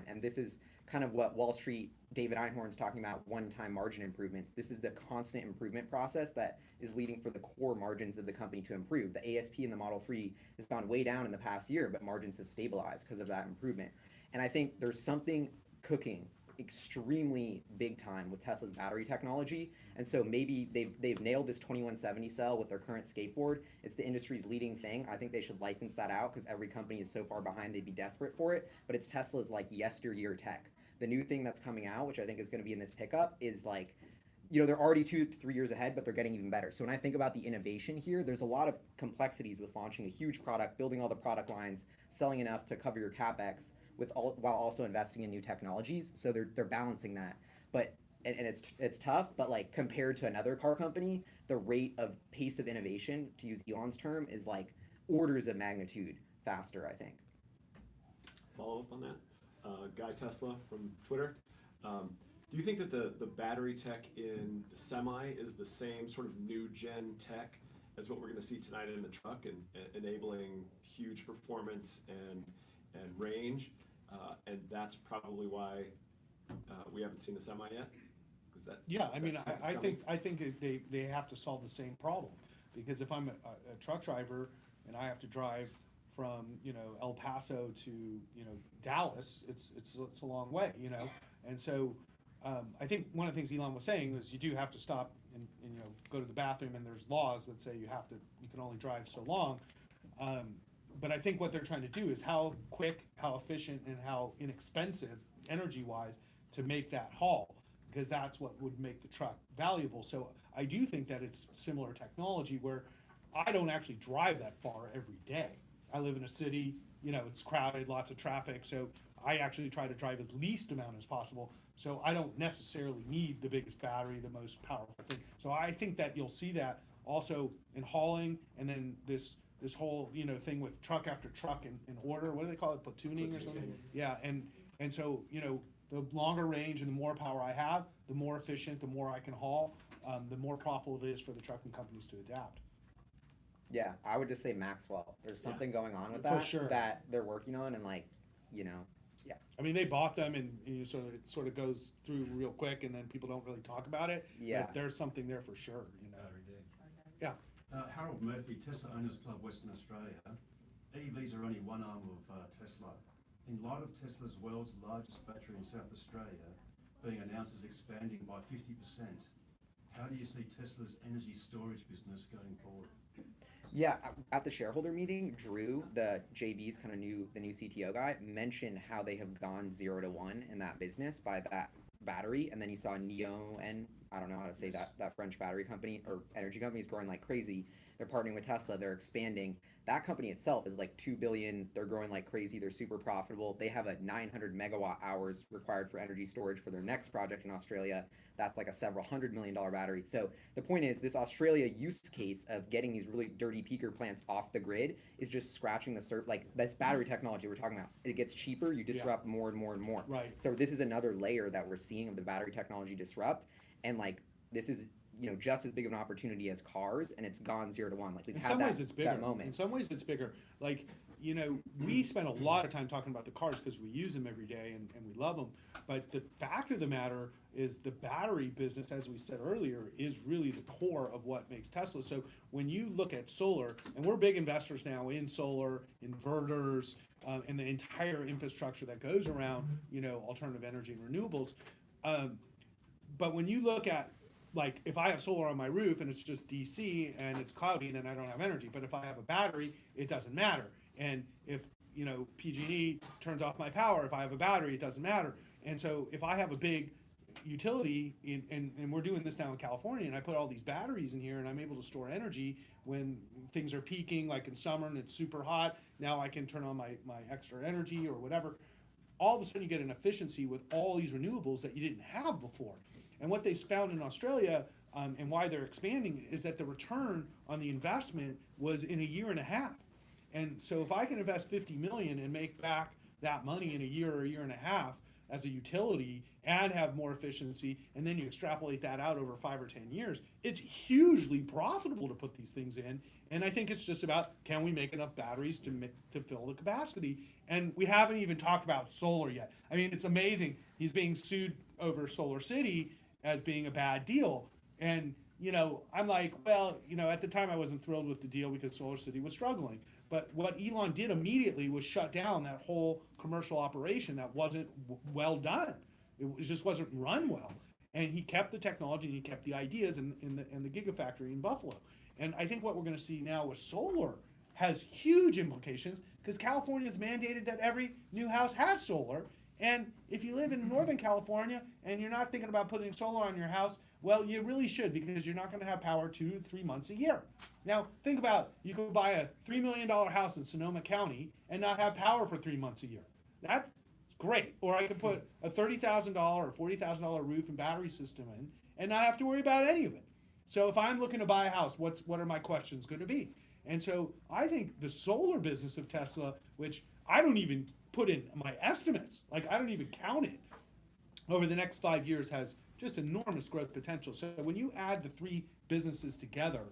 and this is kind of what Wall Street, David Einhorn's talking about, one-time margin improvements. This is the constant improvement process that is leading for the core margins of the company to improve. The ASP in the Model 3 has gone way down in the past year, but margins have stabilized because of that improvement. And I think there's something cooking extremely big time with Tesla's battery technology, and so maybe they've nailed this 2170 cell with their current skateboard. It's the industry's leading thing. I think they should license that out because every company is so far behind they'd be desperate for it, but it's Tesla's like yesteryear tech. The new thing that's coming out, which I think is going to be in this pickup, is like, they're already 2 to 3 years ahead, but they're getting even better. So when I think about the innovation here, there's a lot of complexities with launching a huge product, building all the product lines, selling enough to cover your capex, while also investing in new technologies. So they're balancing that. But and it's tough, but like compared to another car company, the rate of pace of innovation, to use Elon's term, is like orders of magnitude faster, I think.
Follow up on that. Guy Tesla from Twitter. Do you think that the battery tech in the Semi is the same sort of new gen tech as what we're going to see tonight in the truck, and enabling huge performance and range? And that's probably why we haven't seen the Semi yet.
Yeah, I mean, I think they have to solve the same problem, because if I'm a truck driver and I have to drive from El Paso to Dallas, it's a long way, and so I think one of the things Elon was saying was you do have to stop and go to the bathroom, and there's laws that say you can only drive so long, but I think what they're trying to do is how quick, how efficient, and how inexpensive energy-wise to make that haul, because that's what would make the truck valuable. So I do think that it's similar technology where I don't actually drive that far every day. I live in a city, it's crowded, lots of traffic, so I actually try to drive as least amount as possible. So I don't necessarily need the biggest battery, the most powerful thing. So I think that you'll see that also in hauling, and then this whole thing with truck after truck in order. What do they call it? Platooning or something? Yeah, and And so, the longer range and the more power I have, the more efficient, the more I can haul, the more profitable it is for the trucking companies to adapt.
Yeah, I would just say Maxwell. There's something going on with
For
that
sure.
that they're working on, and like, yeah.
I mean, they bought them, and it sort of goes through real quick, and then people don't really talk about it.
Yeah.
But there's something there for sure.
Battery day.
Yeah.
Harold Murphy, Tesla Owners Club Western Australia. EVs are only one arm of Tesla. In light of Tesla's world's largest battery in South Australia being announced as expanding by 50%, how do you see Tesla's energy storage business going forward?
Yeah, at the shareholder meeting, Drew, the JB's kind of the new CTO guy, mentioned how they have gone 0 to 1 in that business by that battery, and then you saw Neoen, I don't know how to say that French battery company or energy company is growing like crazy. They're partnering with Tesla, they're expanding. That company itself is like 2 billion, they're growing like crazy, they're super profitable. They have a 900 megawatt hours required for energy storage for their next project in Australia. That's like a several $100 million battery. So the point is, this Australia use case of getting these really dirty peaker plants off the grid is just scratching the surface. Like this battery technology we're talking about, it gets cheaper, you disrupt more and more and more.
Right.
So this is another layer that we're seeing of the battery technology disrupt, and like this is just as big of an opportunity as cars, and it's gone 0 to 1. Like we've
In
had
some
that,
ways, it's bigger.
that moment.
In some ways, it's bigger. Like, we spend a lot of time talking about the cars because we use them every day and we love them. But the fact of the matter is the battery business, as we said earlier, is really the core of what makes Tesla. So when you look at solar, and we're big investors now in solar, inverters, and the entire infrastructure that goes around, alternative energy and renewables. But when you look at, like, if I have solar on my roof and it's just DC and it's cloudy, then I don't have energy. But if I have a battery, it doesn't matter. And if, PG&E turns off my power, if I have a battery, it doesn't matter. And so if I have a big utility, and we're doing this now in California, and I put all these batteries in here and I'm able to store energy when things are peaking, like in summer and it's super hot, now I can turn on my extra energy or whatever. All of a sudden you get an efficiency with all these renewables that you didn't have before. And what they've found in Australia, and why they're expanding, is that the return on the investment was in a year and a half. And so if I can invest 50 million and make back that money in a year or a year and a half as a utility and have more efficiency, and then you extrapolate that out over 5 or 10 years, it's hugely profitable to put these things in. And I think it's just about, can we make enough batteries to fill the capacity? And we haven't even talked about solar yet. I mean, it's amazing. He's being sued over Solar City as being a bad deal. And, I'm like, well, at the time I wasn't thrilled with the deal because Solar City was struggling. But what Elon did immediately was shut down that whole commercial operation that wasn't well done. It just wasn't run well. And he kept the technology and he kept the ideas in the Gigafactory in Buffalo. And I think what we're going to see now with solar has huge implications because California has mandated that every new house has solar. And if you live in Northern California and you're not thinking about putting solar on your house, well, you really should, because you're not going to have power 2 to 3 months a year. Now, think about, you could buy a $3 million house in Sonoma County and not have power for 3 months a year. That's great. Or I could put a $30,000 or $40,000 roof and battery system in and not have to worry about any of it. So if I'm looking to buy a house, what are my questions going to be? And so I think the solar business of Tesla, which I don't even put in my estimates, like I don't even count it, over the next 5 years has just enormous growth potential. So when you add the 3 businesses together,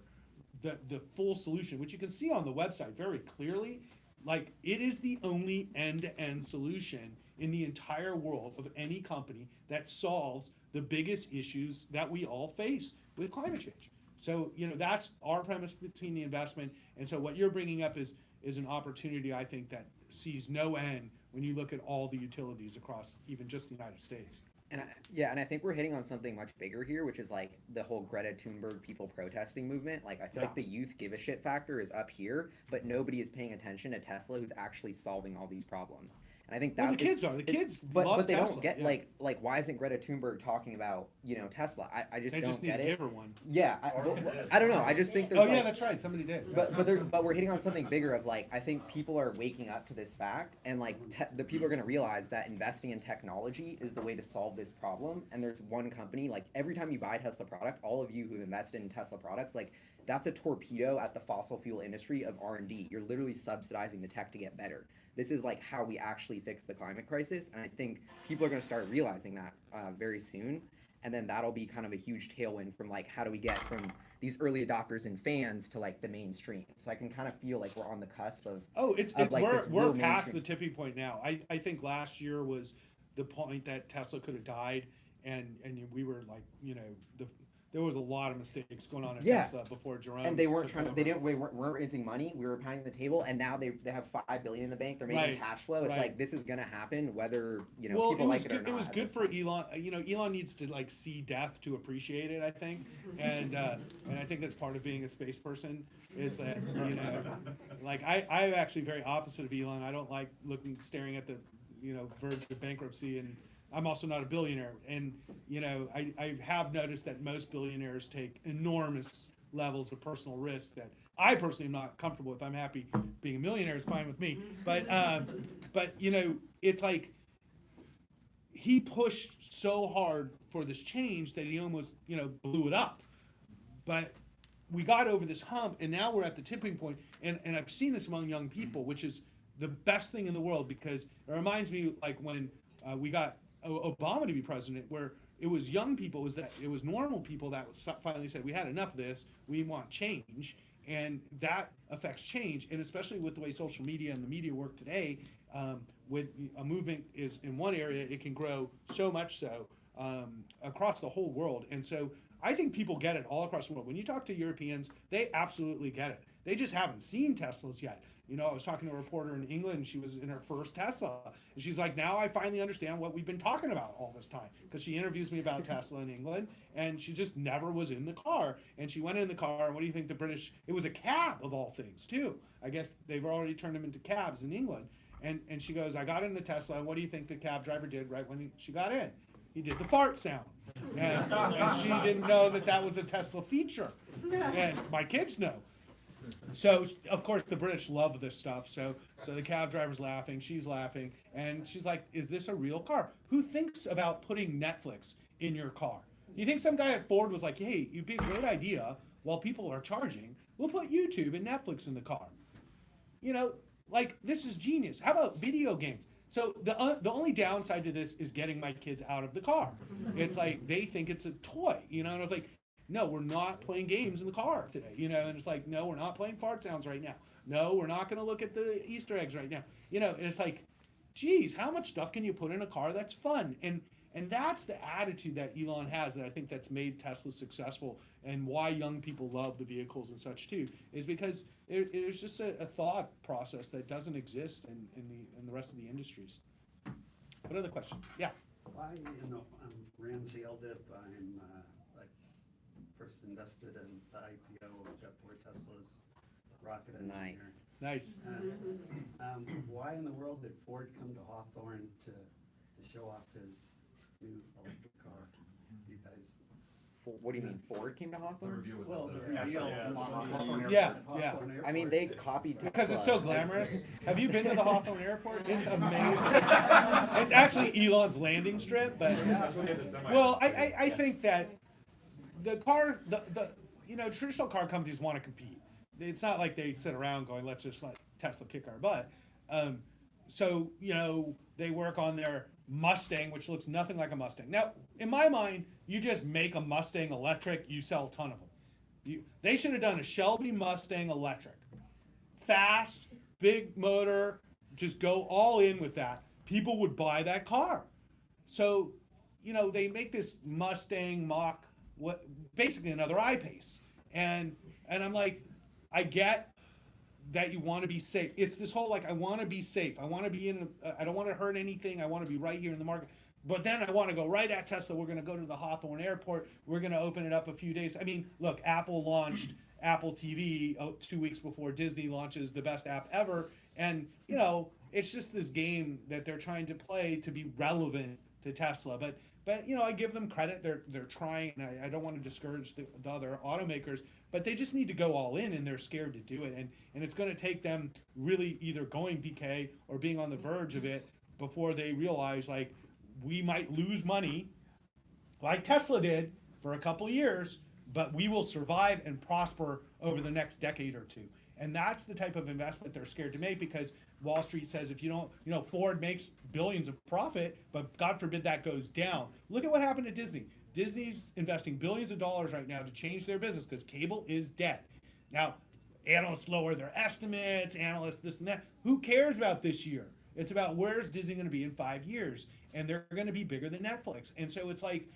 the full solution, which you can see on the website very clearly, like it is the only end-to-end solution in the entire world of any company that solves the biggest issues that we all face with climate change. So, that's our premise between the investment. And so what you're bringing up is an opportunity, I think, that sees no end when you look at all the utilities across even just the United States.
And I think we're hitting on something much bigger here, which is like the whole Greta Thunberg people protesting movement. Like I feel like the youth give a shit factor is up here, but nobody is paying attention to Tesla, who's actually solving all these problems. And I think that
the kids are. The kids
but
love
they
Tesla.
don't get like why isn't Greta Thunberg talking about Tesla? I just
They
don't
just need
get
to
it.
give her one.
Yeah, I don't know. I just think there's
Oh yeah, that's right. Somebody did.
but we're hitting on something bigger of like I think people are waking up to this fact, and like the people are going to realize that investing in technology is the way to solve this problem. And there's one company, like every time you buy a Tesla product, all of you who invested in Tesla products, like that's a torpedo at the fossil fuel industry of R&D. You're literally subsidizing the tech to get better. This is like how we actually fix the climate crisis, and I think people are going to start realizing that very soon, and then that'll be kind of a huge tailwind from like how do we get from these early adopters and fans to like the mainstream. So I can kind of feel like we're on the cusp of
We're past the tipping point now. I think last year was the point that Tesla could have died, and we were like, there was a lot of mistakes going on at Tesla before Jerome.
And they weren't
took over.
we weren't raising money. We were pounding the table, and now they have $5 billion in the bank. They're making cash flow. It's like this is gonna happen, whether people like it or not.
It was good for Elon. Elon needs to like see death to appreciate it, I think, and I think that's part of being a space person is that like I'm actually very opposite of Elon. I don't like staring at the verge of bankruptcy, and I'm also not a billionaire, and I have noticed that most billionaires take enormous levels of personal risk that I personally am not comfortable with. I'm happy being a millionaire is fine with me, but it's like he pushed so hard for this change that he almost blew it up. But we got over this hump, and now we're at the tipping point, and I've seen this among young people, which is the best thing in the world, because it reminds me like when we got Obama to be president, where it was young people, it was normal people that finally said, we had enough of this, we want change, and that affects change, and especially with the way social media and the media work today, with a movement is in one area, it can grow so much so across the whole world, and so I think people get it all across the world. When you talk to Europeans, they absolutely get it. They just haven't seen Teslas yet. I was talking to a reporter in England, and she was in her first Tesla, and she's like, now I finally understand what we've been talking about all this time, because she interviews me about Tesla in England, and she just never was in the car, and she went in the car, and what do you think the British, it was a cab of all things too. I guess they've already turned them into cabs in England, and she goes, I got in the Tesla, and what do you think the cab driver did right when she got in? He did the fart sound, and she didn't know that was a Tesla feature, and my kids know. So, of course, the British love this stuff. So the cab driver's laughing, she's laughing, and she's like, is this a real car? Who thinks about putting Netflix in your car? You think some guy at Ford was like, hey, it'd be a great idea while people are charging, we'll put YouTube and Netflix in the car. Like, this is genius. How about video games? So the only downside to this is getting my kids out of the car. It's like, they think it's a toy, and I was like, no, we're not playing games in the car today, and it's like, no, we're not playing fart sounds right now. No, we're not going to look at the Easter eggs right now. And it's like, geez, how much stuff can you put in a car that's fun? And that's the attitude that Elon has that I think that's made Tesla successful, and why young people love the vehicles and such too, is because there's just a thought process that doesn't exist in the rest of the industries. What other questions? Yeah.
I'm Ramsey Eldip. I'm first invested in the IPO. I've got 4 Teslas, rocket engineer.
Nice.
Why in the world did Ford come to Hawthorne to show off his new electric car? You guys.
What do you mean? Ford came to
The
Hawthorne?
review was
Well,
at
the reveal.
Hawthorne Airport.
Yeah.
Hawthorne Airport.
I mean, they copied Tesla.
Because it's so glamorous. Have you been to the Hawthorne Airport? It's amazing. It's actually Elon's landing strip, but
That's when they had the semi.
well, I think that the traditional car companies want to compete. It's not like they sit around going, let's just let Tesla kick our butt. So they work on their Mustang, which looks nothing like a Mustang. Now, in my mind, you just make a Mustang electric, you sell a ton of them. They should have done a Shelby Mustang electric. Fast, big motor, just go all in with that. People would buy that car. So, they make this Mustang Mach, basically another I-Pace. And I'm like, I get that you want to be safe. It's this whole like, I want to be safe. I want to be I don't want to hurt anything. I want to be right here in the market. But then I want to go right at Tesla. We're going to go to the Hawthorne Airport. We're going to open it up a few days. I mean, look, Apple launched Apple TV 2 weeks before Disney launches the best app ever. And, it's just this game that they're trying to play to be relevant to Tesla. But I give them credit. They're trying. And I don't want to discourage the other automakers, but they just need to go all in, and they're scared to do it. And it's going to take them really either going BK or being on the verge of it before they realize, like, we might lose money like Tesla did for a couple years, but we will survive and prosper over the next decade or two. And that's the type of investment they're scared to make, because Wall Street says if you don't, Ford makes billions of profit, but God forbid that goes down. Look at what happened to Disney. Disney's investing billions of dollars right now to change their business because cable is dead. Now, analysts lower their estimates, analysts this and that. Who cares about this year? It's about where's Disney going to be in 5 years, and they're going to be bigger than Netflix. And so it's like,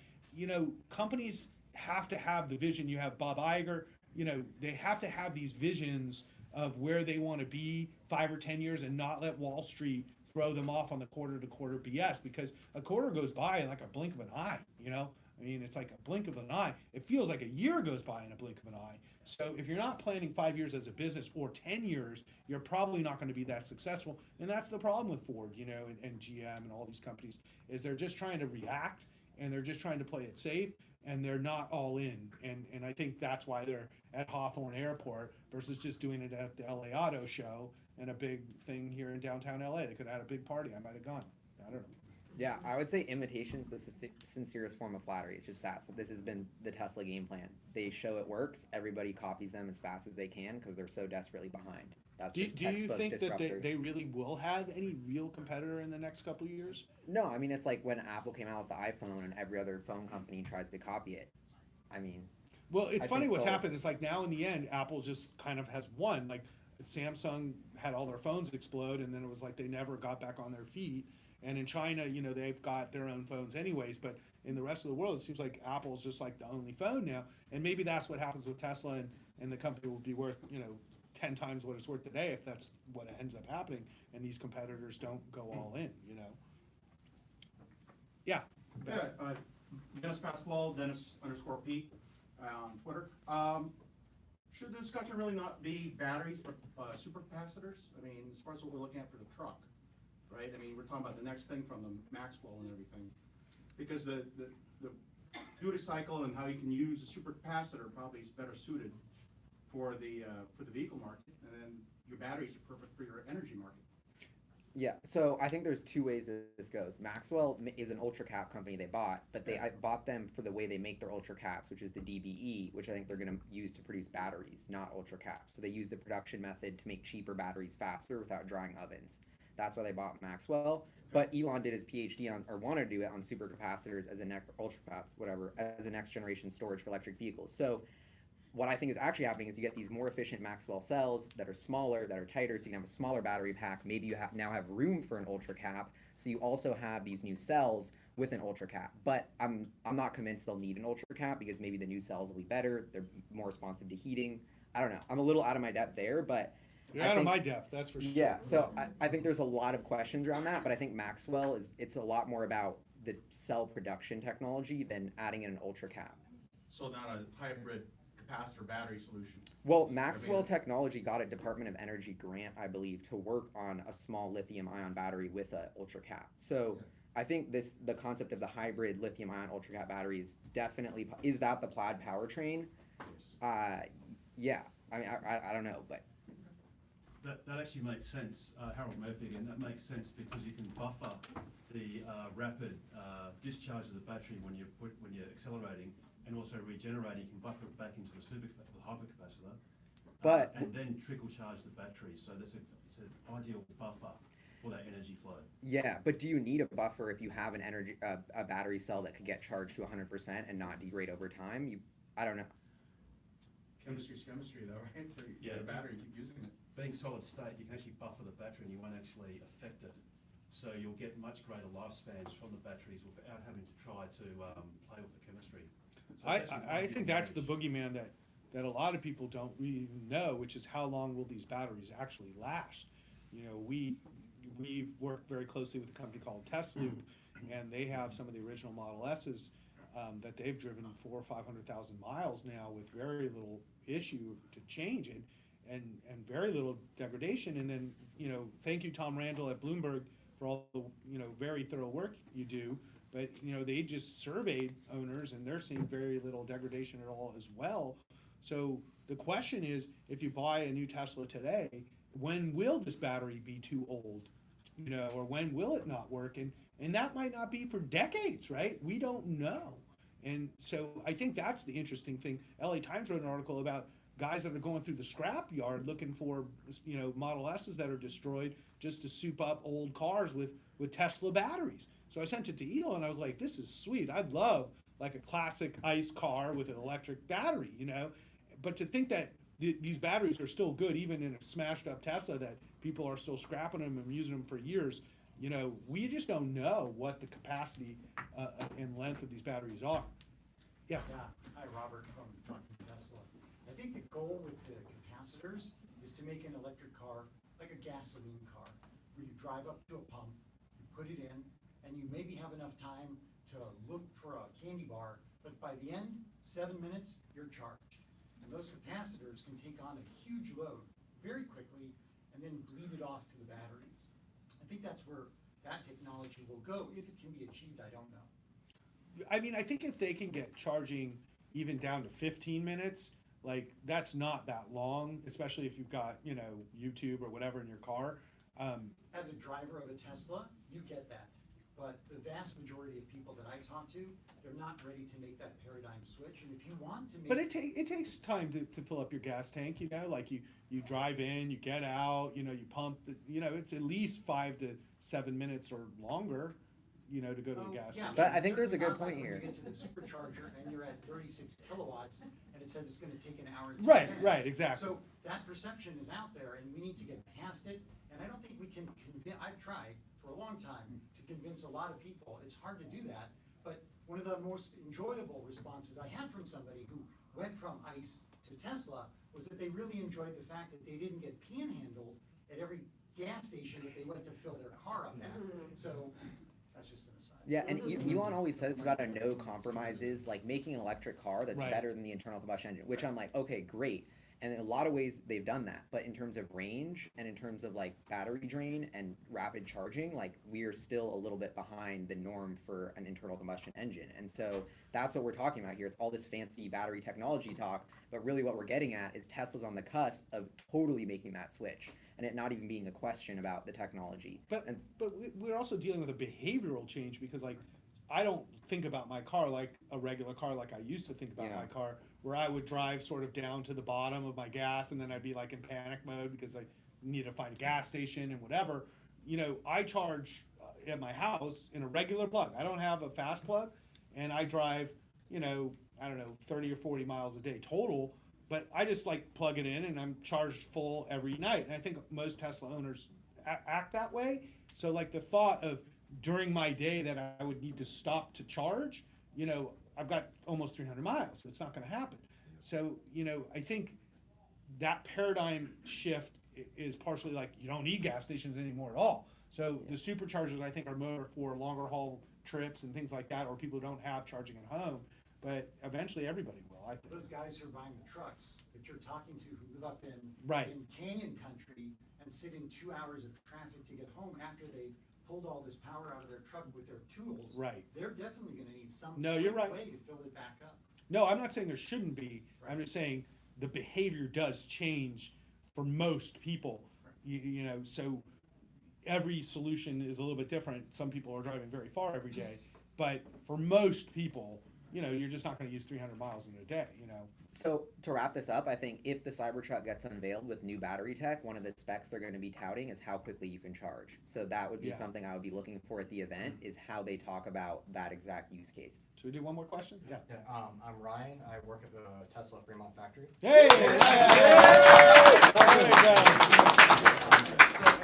companies have to have the vision. You have Bob Iger, they have to have these visions of where they want to be 5 or 10 years, and not let Wall Street throw them off on the quarter to quarter BS, because a quarter goes by in like a blink of an eye, I mean, it's like a blink of an eye. It feels like a year goes by in a blink of an eye. So if you're not planning 5 years as a business, or 10 years, you're probably not going to be that successful. And that's the problem with Ford, and GM and all these companies, is they're just trying to react, and they're just trying to play it safe, and they're not all in. And I think that's why they're at Hawthorne Airport versus just doing it at the LA Auto Show and a big thing here in downtown LA. They could have had a big party. I might have gone. I don't know.
Yeah, I would say imitation's the sincerest form of flattery. It's just that. So this has been the Tesla game plan. They show it works. Everybody copies them as fast as they can because they're so desperately behind. That's just
Do you
textbook
think that
disruptor.
they really will have any real competitor in the next couple of years?
No, I mean, it's like when Apple came out with the iPhone and every other phone company tries to copy it. I mean,
Well, it's
I
funny
think
what's
they'll-
happened is, like, now in the end, Apple just kind of has won. Like, Samsung had all their phones explode, and then it was like they never got back on their feet. And in China, they've got their own phones anyways, but in the rest of the world, it seems like Apple's just like the only phone now. And maybe that's what happens with Tesla, and the company will be worth, 10 times what it's worth today if that's what ends up happening, and these competitors don't go all in, Yeah.
Yeah, Dennis Basketball, Dennis_Pete on Twitter. Should the discussion really not be batteries, but supercapacitors? I mean, as far as what we're looking at for the truck, right? I mean, we're talking about the next thing from the Maxwell and everything. Because the duty cycle and how you can use a supercapacitor probably is better suited for the vehicle market, and then your batteries are perfect for your energy market.
yeah. So I think there's two ways that this goes. Maxwell is an ultra cap company they bought, but I bought them for the way they make their ultra caps, which is the DBE, which I think they're going to use to produce batteries, not ultra caps. So they use the production method to make cheaper batteries faster without drying ovens. That's why they bought Maxwell. But Elon did his PhD on, or wanted to do it on supercapacitors as as a next generation storage for electric vehicles. So what I think is actually happening is you get these more efficient Maxwell cells that are smaller, that are tighter, so you can have a smaller battery pack. Maybe you now have room for an ultra cap, so you also have these new cells with an ultra cap. But I'm not convinced they'll need an ultra cap, because maybe the new cells will be better, they're more responsive to heating. I don't know. I'm a little out of my depth there, but
You're out of my depth, that's for sure.
yeah, so I think there's a lot of questions around that, but I think Maxwell it's a lot more about the cell production technology than adding in an ultra cap.
So not a hybrid capacitor battery solution.
Well, Maxwell Technology got a Department of Energy grant, I believe, to work on a small lithium-ion battery with a ultra cap. So I think the concept of the hybrid lithium-ion ultra cap battery is definitely, is that the Plaid powertrain? Yeah, I mean, I don't know, but
That actually makes sense, Harold Murphy again. That makes sense because you can buffer the rapid discharge of the battery when you're accelerating, and also regenerating. You can buffer it back into the hypercapacitor,
But-
and then trickle charge the battery. So it's an ideal buffer for that energy flow.
yeah, but do you need a buffer if you have a battery cell that could get charged to 100% and not degrade over time? I don't know.
Chemistry's chemistry though, right? So you get a battery, keep using it.
Being solid state, you can actually buffer the battery and you won't actually affect it. So you'll get much greater lifespans from the batteries without having to try to play with the chemistry. So it's actually
I
quite
think that's the
advantage.
boogeyman that a lot of people don't really know, which is how long will these batteries actually last? We've worked very closely with a company called Tesloop, and they have some of the original Model S's that they've driven 400,000 or 500,000 miles now with very little issue to change it, and very little degradation. And then, thank you, Tom Randall at Bloomberg, for all the, very thorough work you do. But, they just surveyed owners, and they're seeing very little degradation at all as well. So the question is, if you buy a new Tesla today, when will this battery be too old? Or when will it not work? And that might not be for decades, right? We don't know. And so I think that's the interesting thing. LA Times wrote an article about guys that are going through the scrap yard looking for, Model S's that are destroyed just to soup up old cars with Tesla batteries. So I sent it to Elon. I was like, this is sweet. I'd love like a classic ICE car with an electric battery, But to think that these batteries are still good, even in a smashed up Tesla, that people are still scrapping them and using them for years, we just don't know what the capacity and length of these batteries are. Yeah.
Yeah, hi, Robert from Talking Tesla. I think the goal with the capacitors is to make an electric car like a gasoline car, where you drive up to a pump, you put it in, and you maybe have enough time to look for a candy bar, but by the end, 7 minutes, you're charged. And those capacitors can take on a huge load very quickly and then bleed it off to the batteries. I think that's where that technology will go. If it can be achieved, I don't know.
I mean, I think if they can get charging even down to 15 minutes, like that's not that long, especially if you've got, YouTube or whatever in your car.
As a driver of a Tesla, you get that. But the vast majority of people that I talk to, they're not ready to make that paradigm switch. And if you want to make...
But it takes time to fill up your gas tank, like you drive in, you get out, you pump, it's at least 5 to 7 minutes or longer, to go to the gas station.
But I think there's a good point here.
You get to the supercharger and you're at 36 kilowatts and it says it's going to take an hour and 2
Right,
minutes.
right, exactly.
So that perception is out there and we need to get past it. And I don't think we can convince, I've tried for a long time to convince a lot of people. It's hard to do that. But one of the most enjoyable responses I had from somebody who went from ICE to Tesla was that they really enjoyed the fact that they didn't get panhandled at every gas station that they went to fill their car up at. So that's just an aside.
Yeah, and Elon always said it's about a no compromises, like making an electric car that's
Right.
better than the internal combustion engine, which I'm like, okay, great. And in a lot of ways they've done that, but in terms of range and in terms of like battery drain and rapid charging, like we are still a little bit behind the norm for an internal combustion engine. And so that's what we're talking about here. It's all this fancy battery technology talk, but really what we're getting at is Tesla's on the cusp of totally making that switch and it not even being a question about the technology.
But
And
we're also dealing with a behavioral change because like I don't think about my car like a regular car like I used to think about
Yeah.
my car, where I would drive sort of down to the bottom of my gas and then I'd be like in panic mode because I need to find a gas station and whatever. I charge at my house in a regular plug. I don't have a fast plug, and I drive, I don't know, 30 or 40 miles a day total. But I just like plug it in and I'm charged full every night. And I think most Tesla owners act that way. So like the thought of during my day that I would need to stop to charge, I've got almost 300 miles. So it's not going to happen. So, I think that paradigm shift is partially like you don't need gas stations anymore at all. So the superchargers, I think, are more for longer haul trips and things like that, or people who don't have charging at home. But eventually everybody will, I think.
Those guys who are buying the trucks that you're talking to who live up in,
Right.
in canyon country and sit in 2 hours of traffic to get home after they've pulled all this power out of their truck with their tools.
Right.
They're definitely gonna need some
No, you're
quick
right.
way to fill it back up.
No, I'm not saying there shouldn't be. I'm
Right.
just saying the behavior does change for most people.
Right.
So every solution is a little bit different. Some people are driving very far every day, but for most people, you're just not going to use 300 miles in a day.
So to wrap this up, I think if the Cybertruck gets unveiled with new battery tech, one of the specs they're going to be touting is how quickly you can charge. So that would be
Yeah.
something I would be looking for at the event, is how they talk about that exact use case.
Should we do one more question? Yeah.
I'm Ryan. I work at the Tesla Fremont factory.
Hey!
So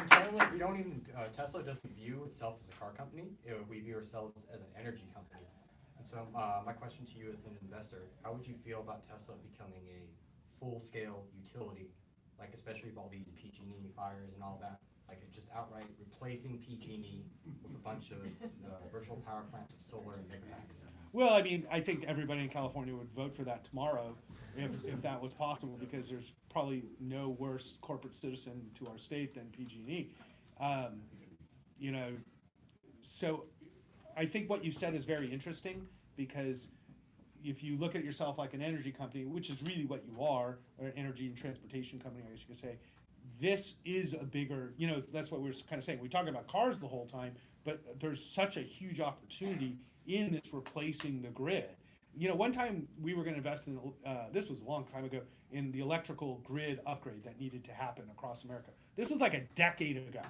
internally, we don't even, Tesla doesn't view itself as a car company. We view ourselves as an energy company. And so my question to you as an investor, how would you feel about Tesla becoming a full-scale utility, like especially with all these PG&E fires and all that, like just outright replacing PG&E with a bunch of virtual power plants, solar and megapacks?
Well, I mean, I think everybody in California would vote for that tomorrow if that was possible, because there's probably no worse corporate citizen to our state than PG&E. So I think what you said is very interesting, because if you look at yourself like an energy company, which is really what you are, or an energy and transportation company, I guess you could say, this is a bigger, that's what we were kind of saying. We're talking about cars the whole time, but there's such a huge opportunity in this replacing the grid. one time we were going to invest in, this was a long time ago, in the electrical grid upgrade that needed to happen across America. This was like a decade ago.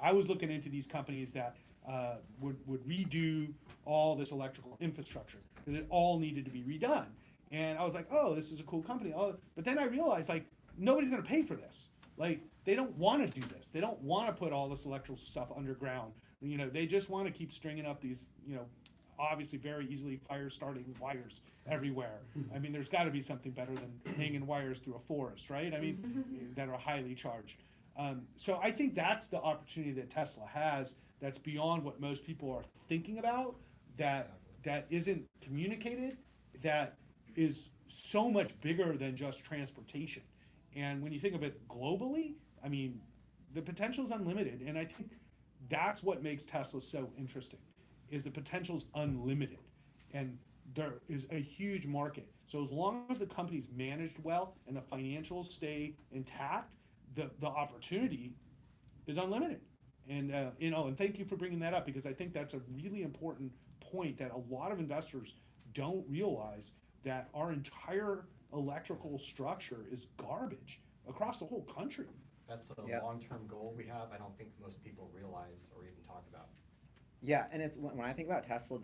I was looking into these companies that would redo all this electrical infrastructure because it all needed to be redone. And I was like, oh, this is a cool company. Oh, but then I realized, like, nobody's going to pay for this. Like, they don't want to do this. They don't want to put all this electrical stuff underground. They just want to keep stringing up these, obviously very easily fire-starting wires everywhere. I mean, there's got to be something better than hanging wires through a forest, right? I mean, that are highly charged. So I think that's the opportunity that Tesla has that's beyond what most people are thinking about, that isn't communicated, that is so much bigger than just transportation. And when you think of it globally, I mean, the potential is unlimited. And I think that's what makes Tesla so interesting, is the potential's unlimited. And there is a huge market. So as long as the company's managed well and the financials stay intact, the opportunity is unlimited. And and thank you for bringing that up, because I think that's a really important point that a lot of investors don't realize, that our entire electrical structure is garbage across the whole country.
That's a
Yeah.
long-term goal we have. I don't think most people realize or even talk about.
Yeah, and it's when I think about Tesla,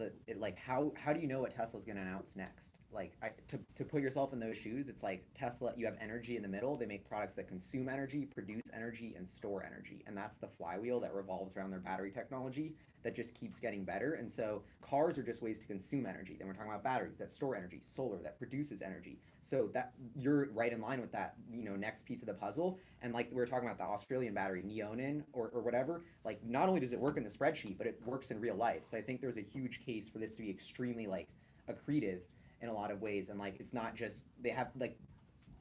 how do you know what Tesla's going to announce next? Like, to put yourself in those shoes, it's like Tesla, you have energy in the middle. They make products that consume energy, produce energy, and store energy. And that's the flywheel that revolves around their battery technology that just keeps getting better. And so cars are just ways to consume energy. Then we're talking about batteries that store energy, solar that produces energy. So that you're right in line with that, next piece of the puzzle. And like we were talking about the Australian battery, Neonin or whatever, like not only does it work in the spreadsheet, but it works in real life. So I think there's a huge case for this to be extremely accretive in a lot of ways. And it's not just, they have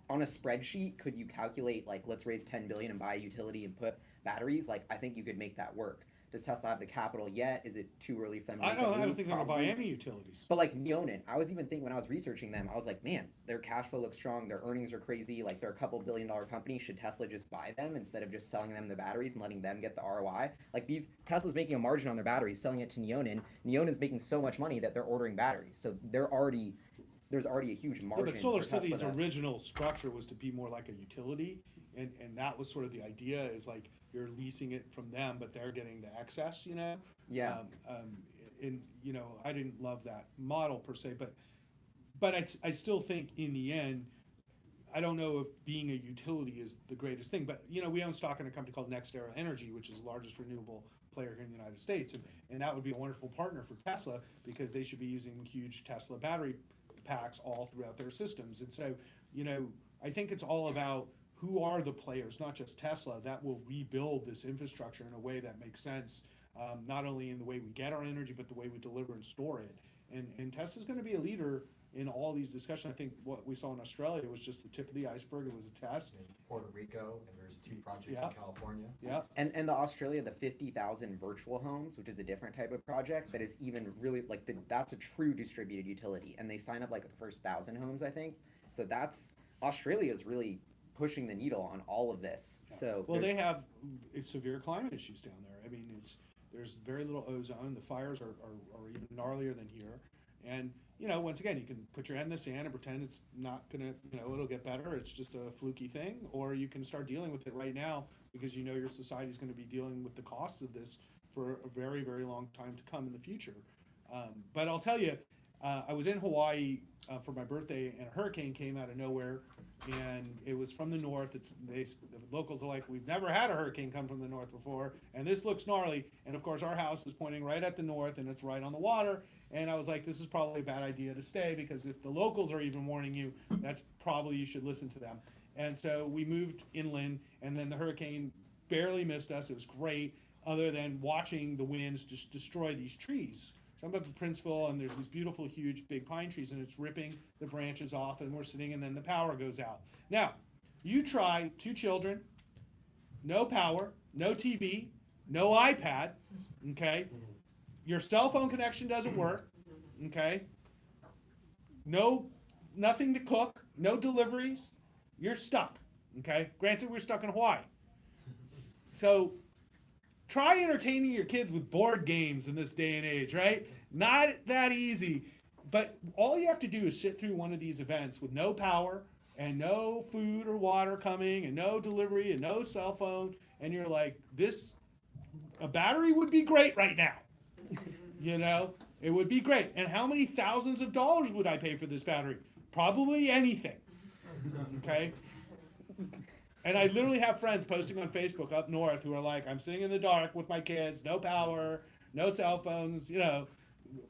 on a spreadsheet, could you calculate let's raise 10 billion and buy a utility and put batteries? I think you could make that work. Does Tesla have the capital yet? Is it too early for them to
I
make a
don't
move?
think they're going to buy
Probably.
any utilities.
But Neonin, I was even thinking when I was researching them, I was like, man, their cash flow looks strong, their earnings are crazy, they're a couple $1 billion company. Should Tesla just buy them instead of just selling them the batteries and letting them get the ROI? Tesla's making a margin on their batteries, selling it to Neonin. Neonin's making so much money that they're ordering batteries. So there's already a huge margin.
Yeah, but Solar
for Tesla
City's
to-
original structure was to be more like a utility, and that was sort of the idea, is you're leasing it from them, but they're getting the excess,
Yeah.
I didn't love that model per se, but I still think in the end, I don't know if being a utility is the greatest thing, but we own stock in a company called NextEra Energy, which is the largest renewable player here in the United States, and that would be a wonderful partner for Tesla, because they should be using huge Tesla battery packs all throughout their systems. And so, I think it's all about who are the players, not just Tesla, that will rebuild this infrastructure in a way that makes sense, not only in the way we get our energy, but the way we deliver and store it. And Tesla's going to be a leader in all these discussions. I think what we saw in Australia was just the tip of the iceberg. It was a test.
In Puerto Rico, and there's 2 projects
Yeah.
in California.
Yeah.
And the Australia, the 50,000 virtual homes, which is a different type of project that is even really that's a true distributed utility. And they sign up the first 1,000 homes, I think. So Australia is really pushing the needle on all of this. So
Well, they have severe climate issues down there. I mean, there's very little ozone. The fires are even gnarlier than here. And, once again, you can put your head in the sand and pretend it's not going to, it'll get better. It's just a fluky thing. Or you can start dealing with it right now, because your society is going to be dealing with the costs of this for a very, very long time to come in the future. But I'll tell you, I was in Hawaii for my birthday, and a hurricane came out of nowhere, and it was from the north. The locals are like, we've never had a hurricane come from the north before, and this looks gnarly. And of course, our house is pointing right at the north, and it's right on the water. And I was like, this is probably a bad idea to stay, because if the locals are even warning you, that's probably, you should listen to them. And so we moved inland, and then the hurricane barely missed us. It was great, other than watching the winds just destroy these trees. So I'm up in Princeville, and there's these beautiful, huge, big pine trees, and it's ripping the branches off, and we're sitting, and then the power goes out. Now, you try 2 children, no power, no TV, no iPad, okay? Your cell phone connection doesn't work, okay? Nothing to cook, no deliveries, you're stuck, okay? Granted, we're stuck in Hawaii. So try entertaining your kids with board games in this day and age, right? Not that easy but all you have to do is sit through one of these events with no power and no food or water coming and no delivery and no cell phone, and you're like, a battery would be great right now. You know, it would be great. And how many thousands of dollars would I pay for this battery? Probably anything. Okay? And I literally have friends posting on Facebook up north who are like, I'm sitting in the dark with my kids, no power, no cell phones, you know,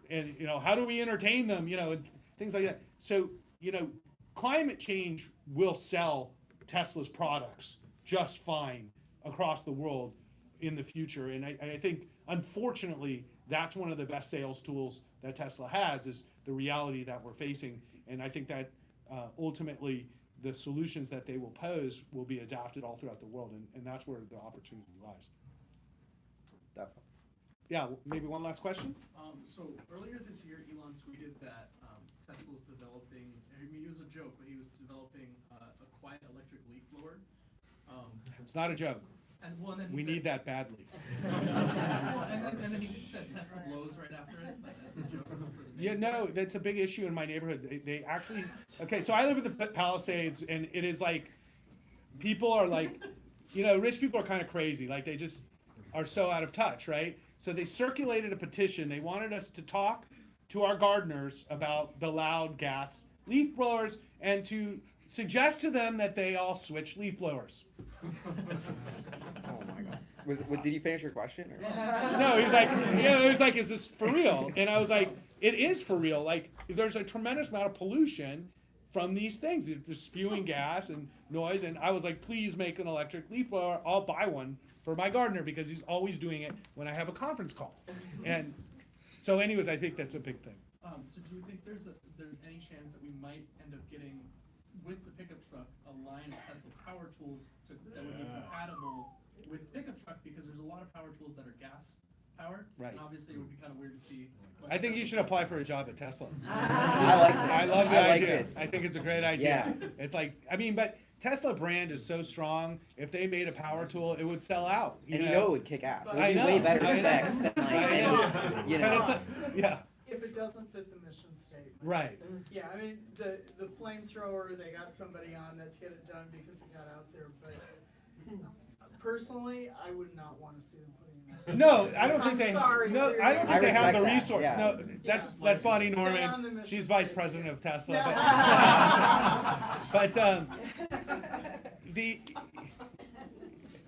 and, you know, how do we entertain them, you know, and things like that. So, you know, climate change will sell Tesla's products just fine across the world in the future. And I think, unfortunately, that's one of the best sales tools that Tesla has, is the reality that we're facing. And I think that ultimately the solutions that they will pose will be adopted all throughout the world. And that's where the opportunity lies.
Definitely.
Yeah, maybe one last question?
So earlier this year, Elon tweeted that Tesla's developing, I mean, it was a joke, but he was developing a quiet electric leaf blower.
It's not a joke.
And well, then he
We
said,
need that badly.
Well, and then he said Tesla blows right after it, like as a joke. For the
Yeah, no, that's a big issue in my neighborhood. They actually, okay, so I live in the Palisades, and it is like, people are like, you know, rich people are kind of crazy. Like, they just are so out of touch, right? So they circulated a petition. They wanted us to talk to our gardeners about the loud gas leaf blowers and to suggest to them that they all switch leaf blowers.
Oh my god. Did you finish your question? Or?
No, he's like, you know, it was like, is this for real? And I was like, it is for real. Like, there's a tremendous amount of pollution from these things. They're spewing gas and noise. And I was like, please make an electric leaf blower. I'll buy one for my gardener because he's always doing it when I have a conference call. And so anyways, I think that's a big thing.
So do you think there's any chance that we might end up getting, with the pickup truck, a line of Tesla power tools that would be compatible with pickup truck, because there's a lot of power tools that are gas powered,
Right.
and obviously it would be kind of weird to see.
I think you should apply for a job at Tesla.
I like this.
I love the
I like
idea.
this.
I think it's a great idea. It's like, I mean, but Tesla brand is so strong. If they made a power tool, it would sell out.
And you know it would kick ass. It would
I
be
know.
way better
I know.
specs than like,
I know.
you
But
know.
it's a, yeah,
If it doesn't fit the mission statement.
right.
Yeah, I mean, the flamethrower, they got somebody on that to get it done because it got out there, but personally, I would not wanna see them putting that.
No, I don't think
I'm
they.
sorry,
No,
we're-
I don't
I
think they have the
respect that,
resource.
yeah.
No, that's
Yeah.
Bonnie
Stay on the
Norman.
mission
She's vice
statement.
president of Tesla.
No.
But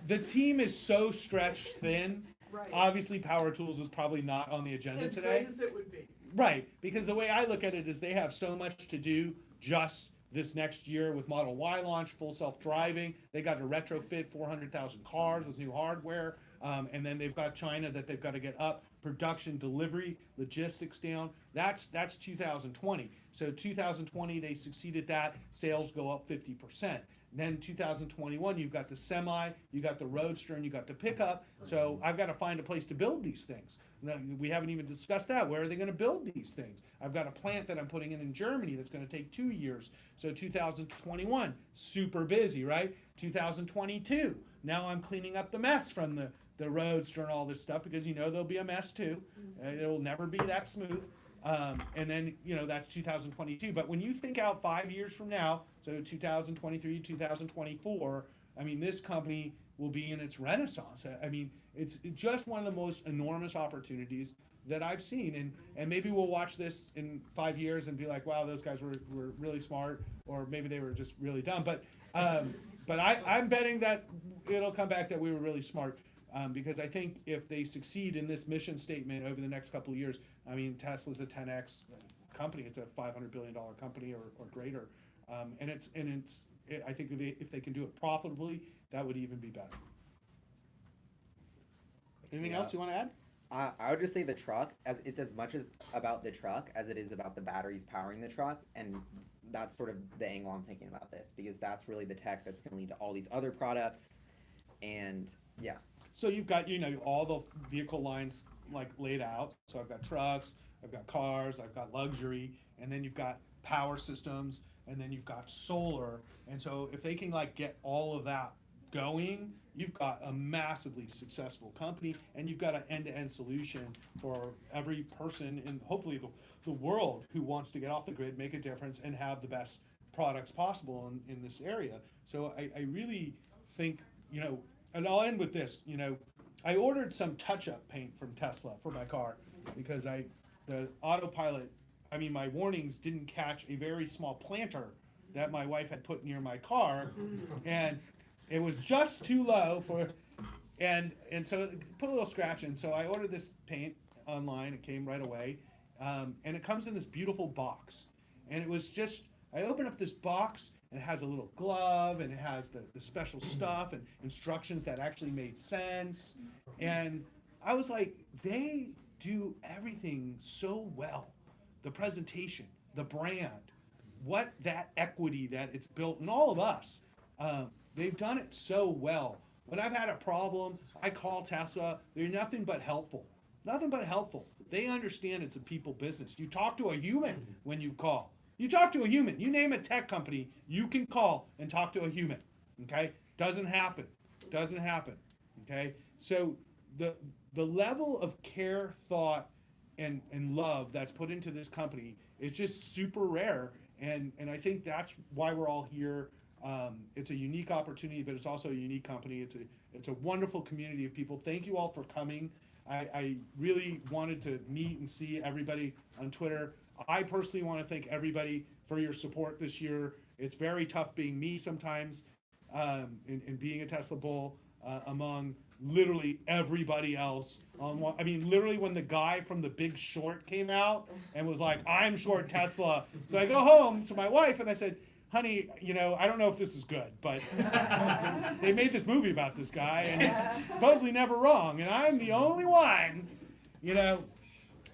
the team is so stretched thin.
Right.
Obviously, power tools is probably not on the agenda
As
today.
great as it would be.
Right, because the way I look at it is they have so much to do just this next year with Model Y launch, full self-driving. They got to retrofit 400,000 cars with new hardware. And then they've got China that they've got to get up, production, delivery, logistics down. That's 2020. So 2020, they succeeded that. Sales go up 50%. Then 2021, you've got the Semi, you got the Roadster, and you got the pickup. So I've got to find a place to build these things. Now, we haven't even discussed that. Where are they going to build these things? I've got a plant that I'm putting in Germany that's going to take 2 years. So 2021, super busy, right? 2022, now I'm cleaning up the mess from the Roadster and all this stuff, because you know there'll be a mess too. It will never be that smooth. And then, you know, that's 2022. But when you think out 5 years from now, so 2023, 2024, I mean, this company will be in its renaissance. I mean, it's just one of the most enormous opportunities that I've seen. And maybe we'll watch this in 5 years and be like, wow, those guys were really smart, or maybe they were just really dumb. But I'm betting that it'll come back that we were really smart. Because I think if they succeed in this mission statement over the next couple of years, I mean, Tesla's a 10x company. It's a $500 billion company or greater. I think if they can do it profitably, that would even be better. Anything else you want to add?
I would just say the truck, as it's as much as about the truck as it is about the batteries powering the truck, and that's sort of the angle I'm thinking about this, because that's really the tech that's going to lead to all these other products, and yeah.
So you've got, you know, all the vehicle lines like laid out. So I've got trucks, I've got cars, I've got luxury, and then you've got power systems, and then you've got solar. And so if they can like get all of that going, you've got a massively successful company, and you've got an end-to-end solution for every person in hopefully the world who wants to get off the grid, make a difference, and have the best products possible in this area. So I really think, you know, and I'll end with this, you know, I ordered some touch-up paint from Tesla for my car because the autopilot, I mean, my warnings didn't catch a very small planter that my wife had put near my car, and it was just too low for, and so it put a little scratch in. So I ordered this paint online. It came right away, and it comes in this beautiful box. And it was just, I opened up this box, and it has a little glove, and it has the special stuff and instructions that actually made sense. And I was like, they do everything so well. The presentation, the brand, what that equity that it's built in all of us. They've done it so well. When I've had a problem, I call Tesla. They're nothing but helpful. Nothing but helpful. They understand it's a people business. You talk to a human when you call. You talk to a human. You name a tech company, you can call and talk to a human. Okay? Doesn't happen. Doesn't happen. Okay? So the level of care, thought, and love that's put into this company is just super rare. And I think that's why we're all here. It's a unique opportunity, but it's also a unique company. It's a wonderful community of people. Thank you all for coming. I really wanted to meet and see everybody on Twitter. I personally want to thank everybody for your support this year. It's very tough being me sometimes, and being a Tesla bull among literally everybody else. I mean, literally when the guy from The Big Short came out and was like, I'm short Tesla. So I go home to my wife and I said, honey, you know, I don't know if this is good, but they made this movie about this guy and he's supposedly never wrong. And I'm the only one, you know.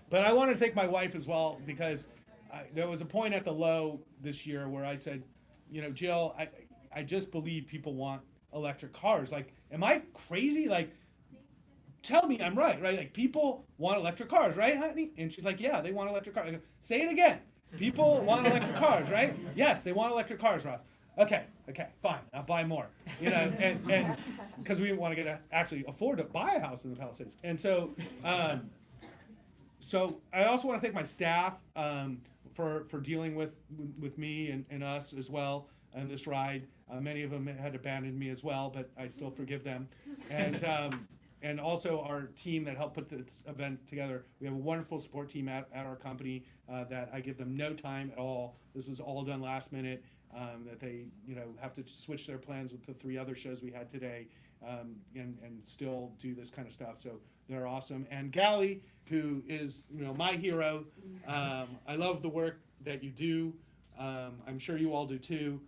But I want to thank my wife as well, because there was a point at the low this year where I said, you know, Jill, I just believe people want electric cars. Like, am I crazy? Like, tell me I'm right? Like, people want electric cars, right, honey? And she's like, yeah, they want electric cars. I go, say it again. People want electric cars, right? Yes, they want electric cars, Ross. Okay, fine. I'll buy more. You know, and because we want to actually afford to buy a house in the Palisades. And so, so I also want to thank my staff for dealing with me and us as well on this ride. Many of them had abandoned me as well, but I still forgive them. And also our team that helped put this event together. We have a wonderful support team at our company that I give them no time at all. This was all done last minute. That they, you know, have to switch their plans with the 3 other shows we had today, and still do this kind of stuff. So they're awesome. And Gally, who is, you know, my hero. I love the work that you do. I'm sure you all do too.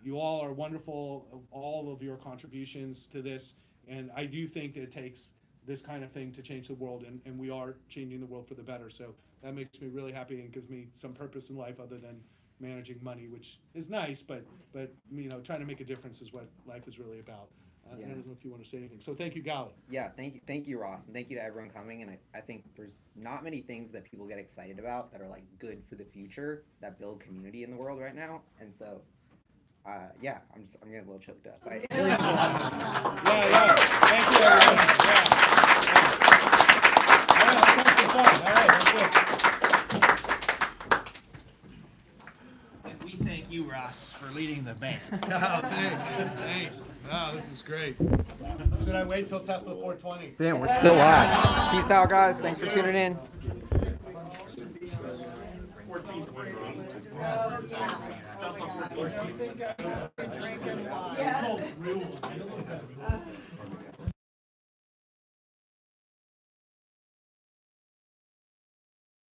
You all are wonderful, all of your contributions to this. And I do think that it takes this kind of thing to change the world, and we are changing the world for the better. So that makes me really happy and gives me some purpose in life other than managing money, which is nice, but you know, trying to make a difference is what life is really about. I don't know if you want to say anything. So thank you, Gali.
Yeah, thank you, Ross, and thank you to everyone coming. And I think there's not many things that people get excited about that are like good for the future, that build community in the world right now. And so, yeah, I'm getting a little choked up.
Yeah. Thank you, everyone. All right, let's have some fun. All right, that's it.
And we thank you, Ross, for leading the band.
Oh, thanks. Oh, this is great. Should I wait till Tesla 420?
Damn, we're still live. Peace out, guys. Thanks for tuning in.
Tesla 14.